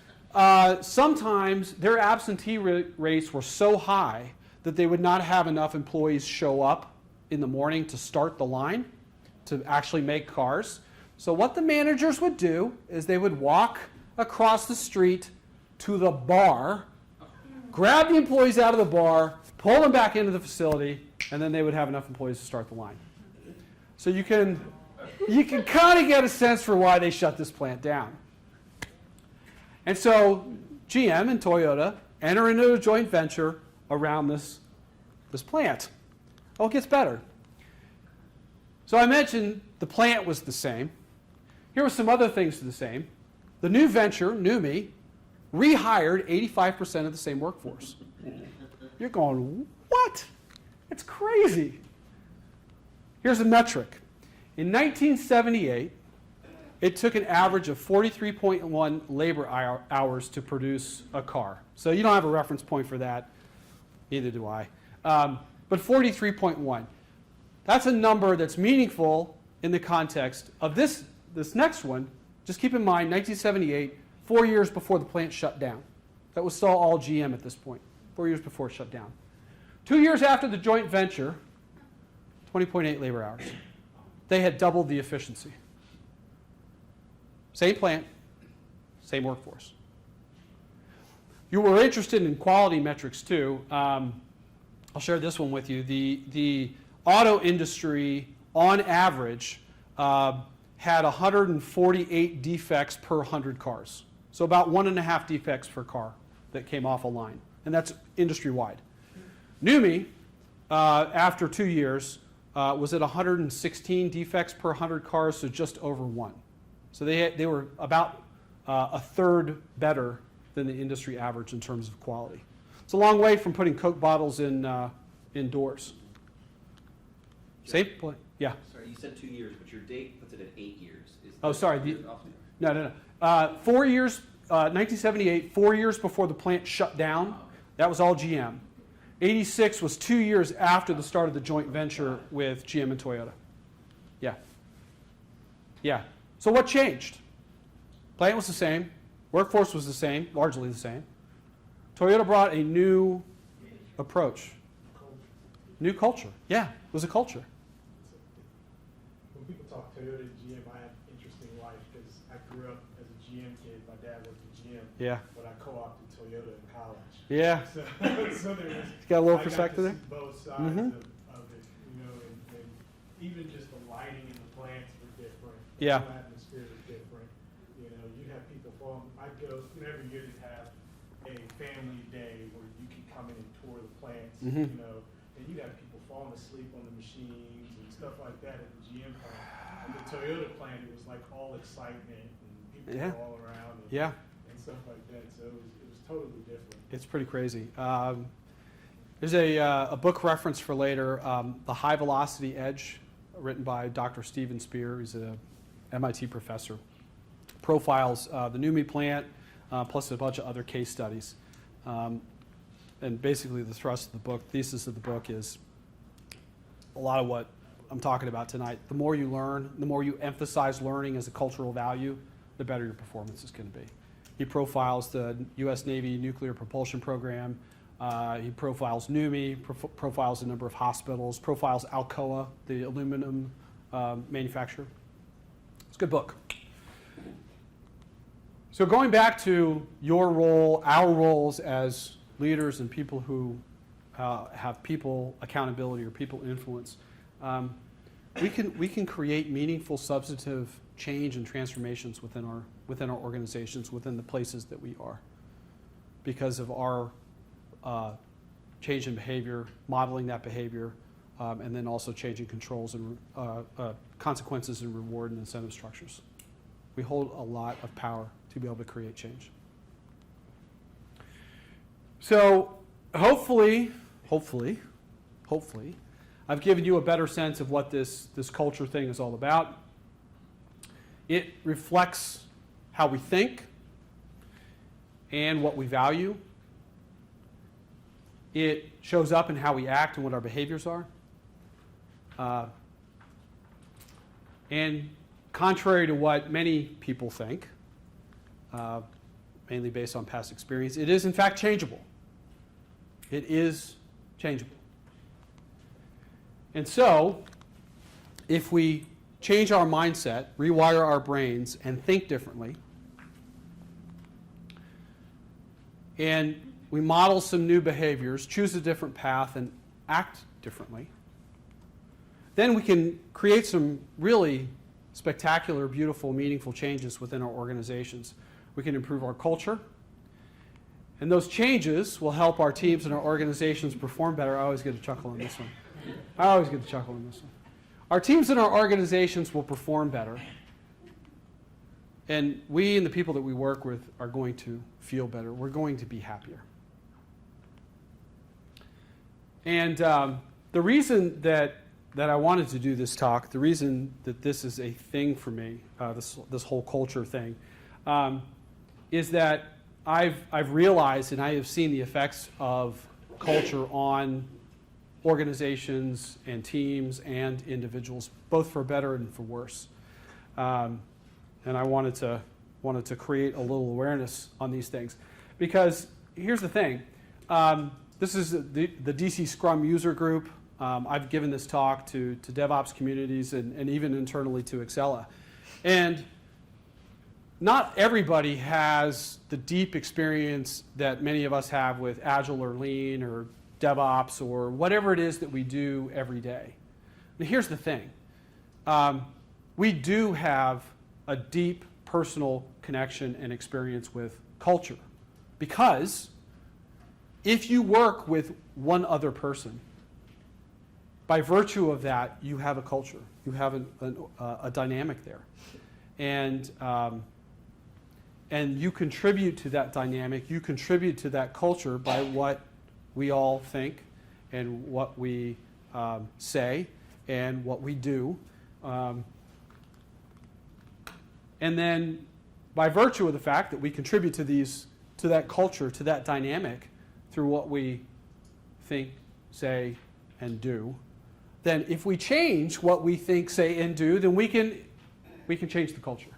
sometimes their absentee rates were so high that they would not have enough employees show up in the morning to start the line, to actually make cars. So what the managers would do is they would walk across the street to the bar, grab the employees out of the bar, pull them back into the facility, and then they would have enough employees to start the line. So you can kind of get a sense for why they shut this plant down. And so GM and Toyota enter into a joint venture around this plant. Oh, it gets better. So I mentioned the plant was the same. Here were some other things the same. The new venture, Numi, rehired 85% of the same workforce. You're going, what? It's crazy. Here's a metric. In 1978, it took an average of 43.1 labor hours to produce a car. So you don't have a reference point for that. Neither do I. But 43.1. That's a number that's meaningful in the context of this next one. Just keep in mind, 1978, 4 years before the plant shut down. That was still all GM at this point, 4 years before it shut down. 2 years after the joint venture, 20.8 labor hours. They had doubled the efficiency. Same plant, same workforce. You were interested in quality metrics too. I'll share this one with you. The auto industry, on average, had 148 defects per 100 cars. So about 1.5 defects per car that came off a line. And that's industry-wide. Numi, after 2 years, was at 116 defects per 100 cars, so just over one. So they were about a third better than the industry average in terms of quality. It's a long way from putting Coke bottles in doors. Same point. Yeah.
Sorry, you said 2 years, but your date puts it at 8 years.
Oh, sorry. No. 4 years, 1978, 4 years before the plant shut down. That was all GM. 86 was 2 years after the start of the joint venture with GM and Toyota. Yeah. So what changed? Plant was the same. Workforce was the same, largely the same. Toyota brought a new approach. New culture. Yeah, it was a culture.
When people Toyota and GM, I had an interesting life because I grew up as a GM kid. My dad worked at GM,
Yeah.
but I co-opted Toyota in college.
Yeah.
So, so there was.
You got a little
I
perspective
got to
there?
see both sides
Mhm.
of it, and even just the lighting in the plants were different.
Yeah.
The whole atmosphere was different. You'd have people from. I'd go every year. They'd have a family day where you could come in and tour the plants.
Mhm.
And you'd have people falling asleep on the machines and stuff like that at the GM plant. At the Toyota plant, it was like all excitement and people
Yeah.
were all around
Yeah.
and stuff like that. So it was totally different.
It's pretty crazy. There's a book reference for later, The High Velocity Edge, written by Dr. Steven Spear. He's an MIT professor. Profiles the NUMMI plant, plus a bunch of other case studies. And basically the thrust of the book, thesis of the book is a lot of what I'm talking about tonight. The more you learn, the more you emphasize learning as a cultural value, the better your performance is going to be. He profiles the U.S. Navy nuclear propulsion program. He profiles NUMMI, profiles a number of hospitals, profiles Alcoa, the aluminum manufacturer. It's a good book. So going back to your role, our roles as leaders and people who have people accountability or people influence, we can create meaningful, substantive change and transformations within our organizations, within the places that we are, because of our change in behavior, modeling that behavior, and then also changing controls and consequences and reward and incentive structures. We hold a lot of power to be able to create change. So hopefully, I've given you a better sense of what this culture thing is all about. It reflects how we think and what we value. It shows up in how we act and what our behaviors are. And contrary to what many people think, mainly based on past experience, it is in fact changeable. It is changeable. And so, if we change our mindset, rewire our brains, and think differently, and we model some new behaviors, choose a different path, and act differently, then we can create some really spectacular, beautiful, meaningful changes within our organizations. We can improve our culture, and those changes will help our teams and our organizations perform better. I always get a chuckle on this one. Our teams and our organizations will perform better, and we and the people that we work with are going to feel better. We're going to be happier. And the reason that I wanted to do this talk, the reason that this is a thing for me, this whole culture thing, is that I've realized and I have seen the effects of culture on organizations and teams and individuals, both for better and for worse. And I wanted to create a little awareness on these things, because here's the thing. This is the DC Scrum user group. I've given this talk to DevOps communities and even internally to Excella. And not everybody has the deep experience that many of us have with Agile or Lean or DevOps or whatever it is that we do every day. And here's the thing. We do have a deep personal connection and experience with culture, because if you work with one other person, by virtue of that, you have a culture. You have a dynamic there. And you contribute to that dynamic. You contribute to that culture by what we all think and what we say and what we do. And then by virtue of the fact that we contribute to that culture, to that dynamic, through what we think, say, and do, then if we change what we think, say, and do, then we can change the culture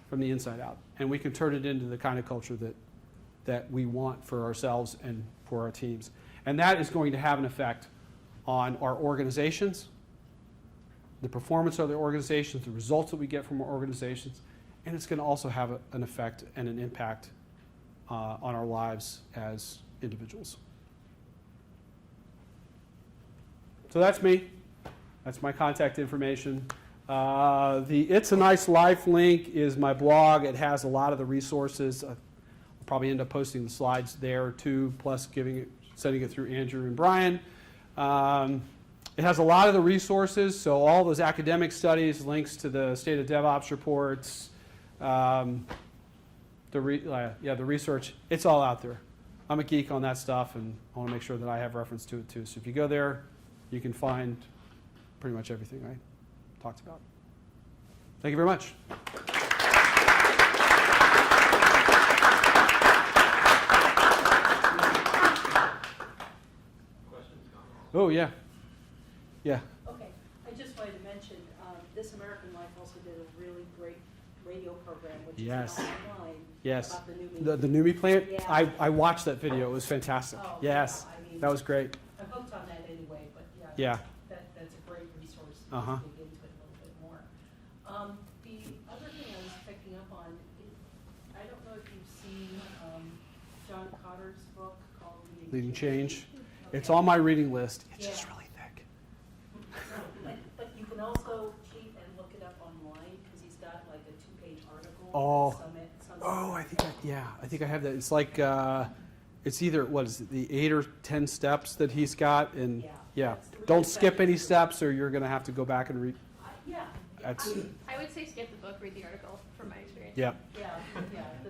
from the inside out. And we can turn it into the kind of culture that we want for ourselves and for our teams. And that is going to have an effect on our organizations the performance of the organizations, the results that we get from our organizations, and it's going to also have an effect and an impact on our lives as individuals. So that's me. That's my contact information. The It's a Nice Life link is my blog. It has a lot of the resources. I'll probably end up posting the slides there too, plus sending it through Andrew and Brian. It has a lot of the resources, so all those academic studies, links to the State of DevOps Reports, the research, it's all out there. I'm a geek on that stuff, and I want to make sure that I have reference to it too. So if you go there, you can find pretty much everything I talked about. Thank you very much. Oh, yeah. Yeah.
Okay, I just wanted to mention, This American Life also did a really great radio program, which
Yes.
is now online.
Yes.
About the new
The NUMMI plant,
Yeah.
I watched that video. It was fantastic.
Oh,
Yes.
yeah, I mean,
That was great.
I'm hooked on that anyway, but
Yeah.
that's a great resource to
Uh-huh.
dig into it a little bit more. The other thing I was picking up on, I don't know if you've seen John Cotter's book called
Leading Change.
Okay.
It's on my reading list. It's just
Yeah.
really thick.
But you can also cheat and look it up online, because he's got like a 2-page article.
Oh.
Some
I think I have that. It's like, it's either, what is it, the 8 or 10 steps that he's got, and
Yeah.
don't skip any steps or you're going to have to go back and read.
Yeah.
That's,
I would say skip the book, read the article, from my experience.
yeah.
Yeah.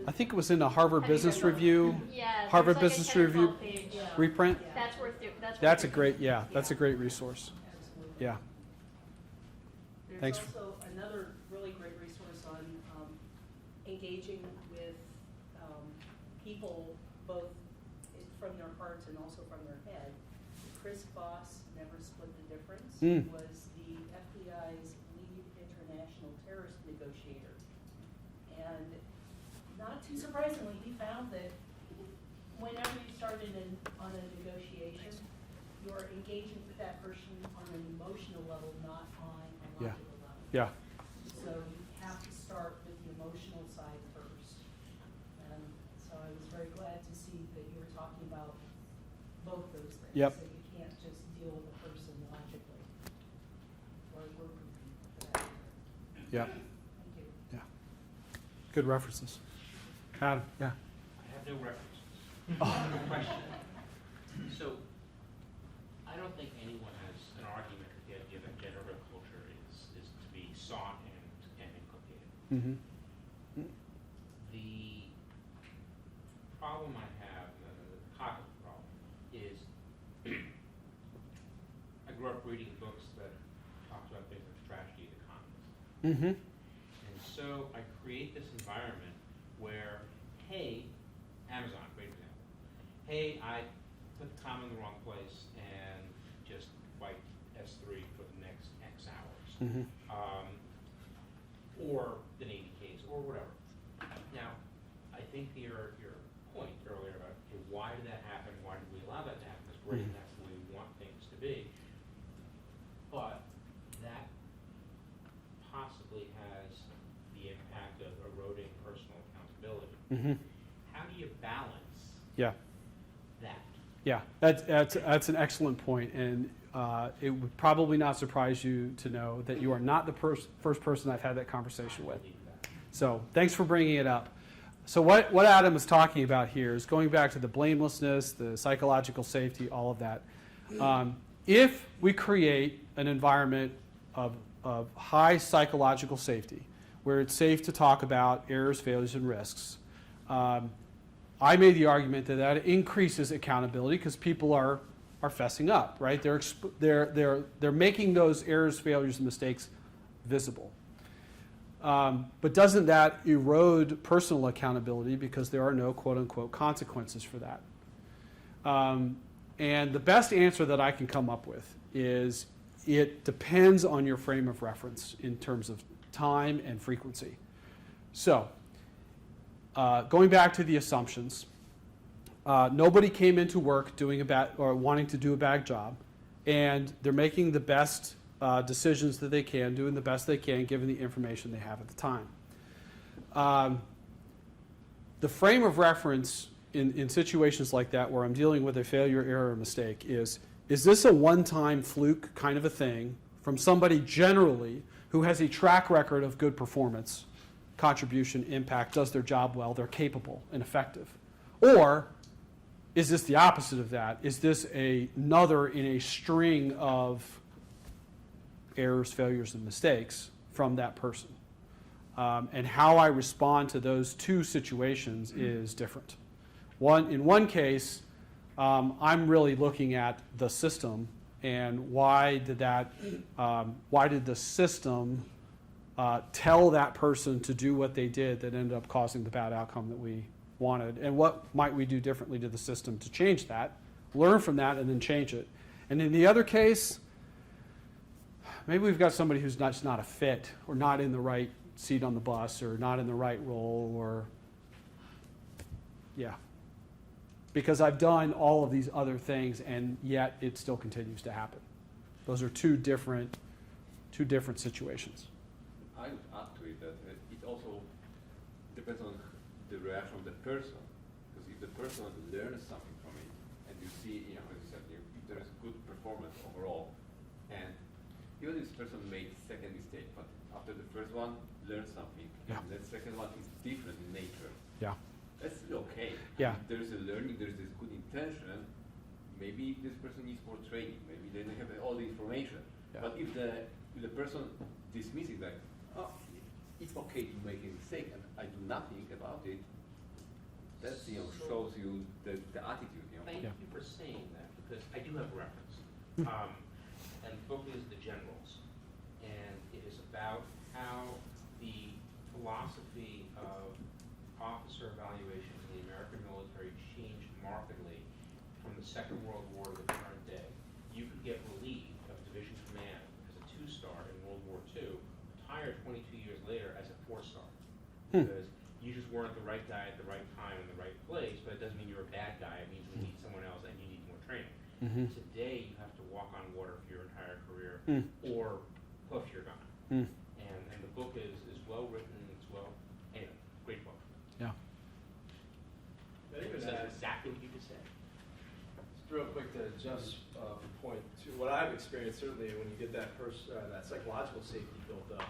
I think it was in the Harvard
Have you
Business
read that?
Review
Yeah.
Harvard
there's like
Business
a 10 or
Review
12 page.
Yeah.
reprint.
Yeah.
That's worth it.
That's a great, that's a great resource.
Absolutely.
Yeah.
There's
Thanks.
also another really great resource on engaging with people, both from their hearts and also from their head. Chris Voss, Never Split the Difference,
Mm.
was the FBI's lead international terrorist negotiator. And not too surprisingly, he found that whenever you start on a negotiation, you're engaging with that person on an emotional level, not on a
Yeah.
logical level.
Yeah.
So you have to start with the emotional side first. And so I was very glad to see that you were talking about both those things.
Yep.
That you can't just deal with a person logically, or a group of people for that matter.
Yeah.
Thank you.
Yeah. Good references. Adam, yeah.
I have no references.
Oh.
I have a question. So, I don't think anyone has an argument that the idea that generative culture is to be sought and inculcated.
Mm-hmm.
The problem I have, the cognitive problem, is I grew up reading books that talked about things like tragedy of the commons.
Mm-hmm.
And so I create this environment where, hey, Amazon, great example. Hey, I put the comma in the wrong place and just write S3 for the next X hours.
Mm-hmm.
Or the Navy case, or whatever. Now, I think your point earlier about, okay, why did that happen? Why did we allow that to happen? It's great,
Mhm.
that's the way we want things to be. But that possibly has the impact of eroding personal accountability.
Mm-hmm.
How do you balance
Yeah.
that?
Yeah, that's an excellent point, and it would probably not surprise you to know that you are not the first person I've had that conversation with. So thanks for bringing it up. So what Adam is talking about here is going back to the blamelessness, the psychological safety, all of that. If we create an environment of high psychological safety, where it's safe to talk about errors, failures, and risks, I made the argument that increases accountability because people are fessing up, right? They're making those errors, failures, and mistakes visible. But doesn't that erode personal accountability because there are no quote-unquote consequences for that? And the best answer that I can come up with is it depends on your frame of reference in terms of time and frequency. So, going back to the assumptions, nobody came into work doing a bad or wanting to do a bad job, and they're making the best decisions that they can, doing the best they can given the information they have at the time. The frame of reference in situations like that where I'm dealing with a failure, error, or mistake is this a one-time fluke kind of a thing from somebody generally who has a track record of good performance, contribution, impact, does their job well, they're capable and effective? Or is this the opposite of that? Is this another in a string of errors, failures, and mistakes from that person? And how I respond to those two situations is different. In one case, I'm really looking at the system and why did the system tell that person to do what they did that ended up causing the bad outcome that we wanted, and what might we do differently to the system to change that, learn from that, and then change it. And in the other case, maybe we've got somebody who's just not a fit, or not in the right seat on the bus, or not in the right role, or yeah. Because I've done all of these other things, and yet it still continues to happen. Those are two different situations.
I would add to it that it also depends on the reaction of the person. Because if the person learns something from it, and you see, as you said, if there is good performance overall, and even if this person made second mistake, but after the first one, learned something,
Yeah.
and the second one is different in nature.
Yeah.
That's still okay.
Yeah.
If there is a learning, there is this good intention, maybe this person needs more training, maybe they don't have all the information.
Yeah.
But if the person dismisses that, oh, it's okay to make a mistake and I do nothing about it, that shows you the attitude.
Thank
Yeah.
you for saying that, because I do have a reference. And the book is The Generals. And it is about how the philosophy of officer evaluation in the American military changed markedly from the Second World War to the current day. You could get relieved of division command as a 2-star in World War II, retired 22 years later as a 4-star. Because you just weren't the right guy at the right time in the right place, but it doesn't mean you're a bad guy. It means we need someone else and you need more training. Today, you have to walk on water for your entire career, or puff, you're gone. And the book is well written, it's well, anyway, great book.
Yeah.
But even
It
that,
says exactly what you just said.
just real quick to Jeff's point, to what I've experienced, certainly when you get that that psychological safety built up,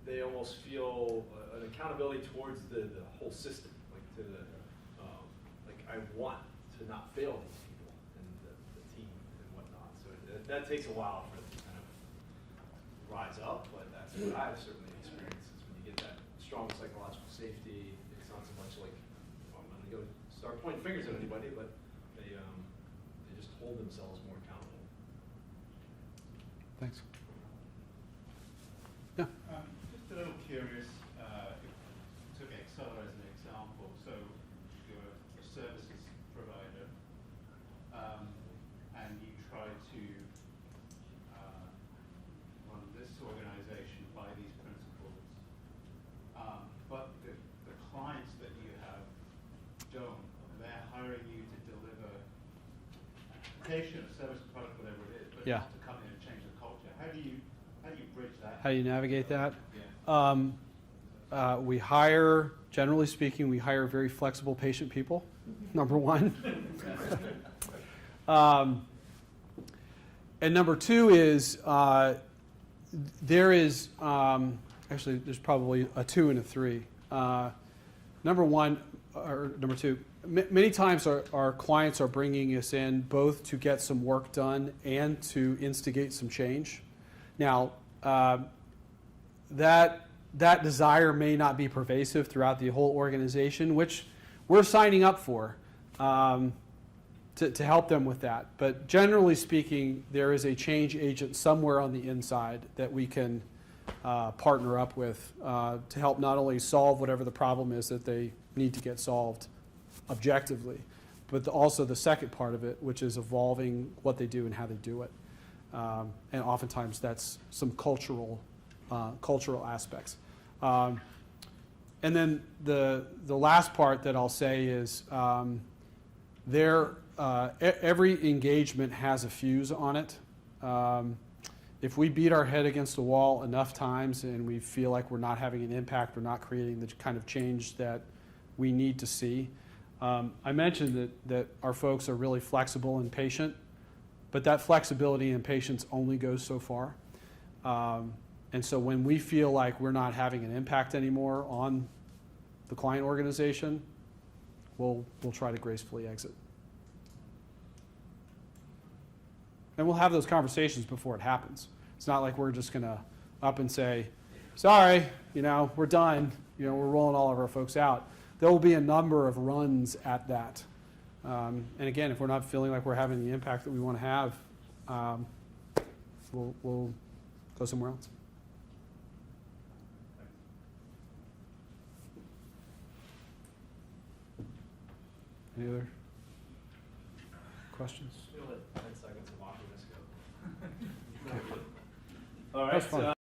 they almost feel an accountability towards the whole system, like to the, like I want to not fail these people and the team and whatnot. So that takes a while for it to kind of rise up, but that's what I've certainly experienced is when you get that strong psychological safety, it's not so much like, well, I'm going to go start pointing fingers at anybody, but they just hold themselves more accountable.
Thanks.
Just a little curious, took Excel as an example. So you're a services provider, and you try to run this organization by these principles, but the clients that you have don't. They're hiring you to deliver an application, a service, product, whatever it is, but
Yeah.
not to come in and change the culture. How do you bridge that?
How do you navigate that?
Yeah.
We hire, generally speaking, we hire very flexible, patient people, number one. And number two is, there is, actually, there's probably a 2 and a 3. Number one, or number two, many times our clients are bringing us in both to get some work done and to instigate some change. Now, that desire may not be pervasive throughout the whole organization, which we're signing up for to help them with that. But generally speaking, there is a change agent somewhere on the inside that we can partner up with to help not only solve whatever the problem is that they need to get solved objectively, but also the second part of it, which is evolving what they do and how they do it. And oftentimes that's some cultural aspects. And then the last part that I'll say is every engagement has a fuse on it. If we beat our head against the wall enough times and we feel like we're not having an impact, we're not creating the kind of change that we need to see. I mentioned that our folks are really flexible and patient, but that flexibility and patience only goes so far. And so when we feel like we're not having an impact anymore on the client organization, we'll try to gracefully exit. And we'll have those conversations before it happens. It's not like we're just going to up and say, sorry, we're done. We're rolling all of our folks out. There will be a number of runs at that. And again, if we're not feeling like we're having the impact that we want to have, we'll go somewhere else. Any other questions?
We'll let 10 seconds of awkwardness go. All
That's
right.
fun.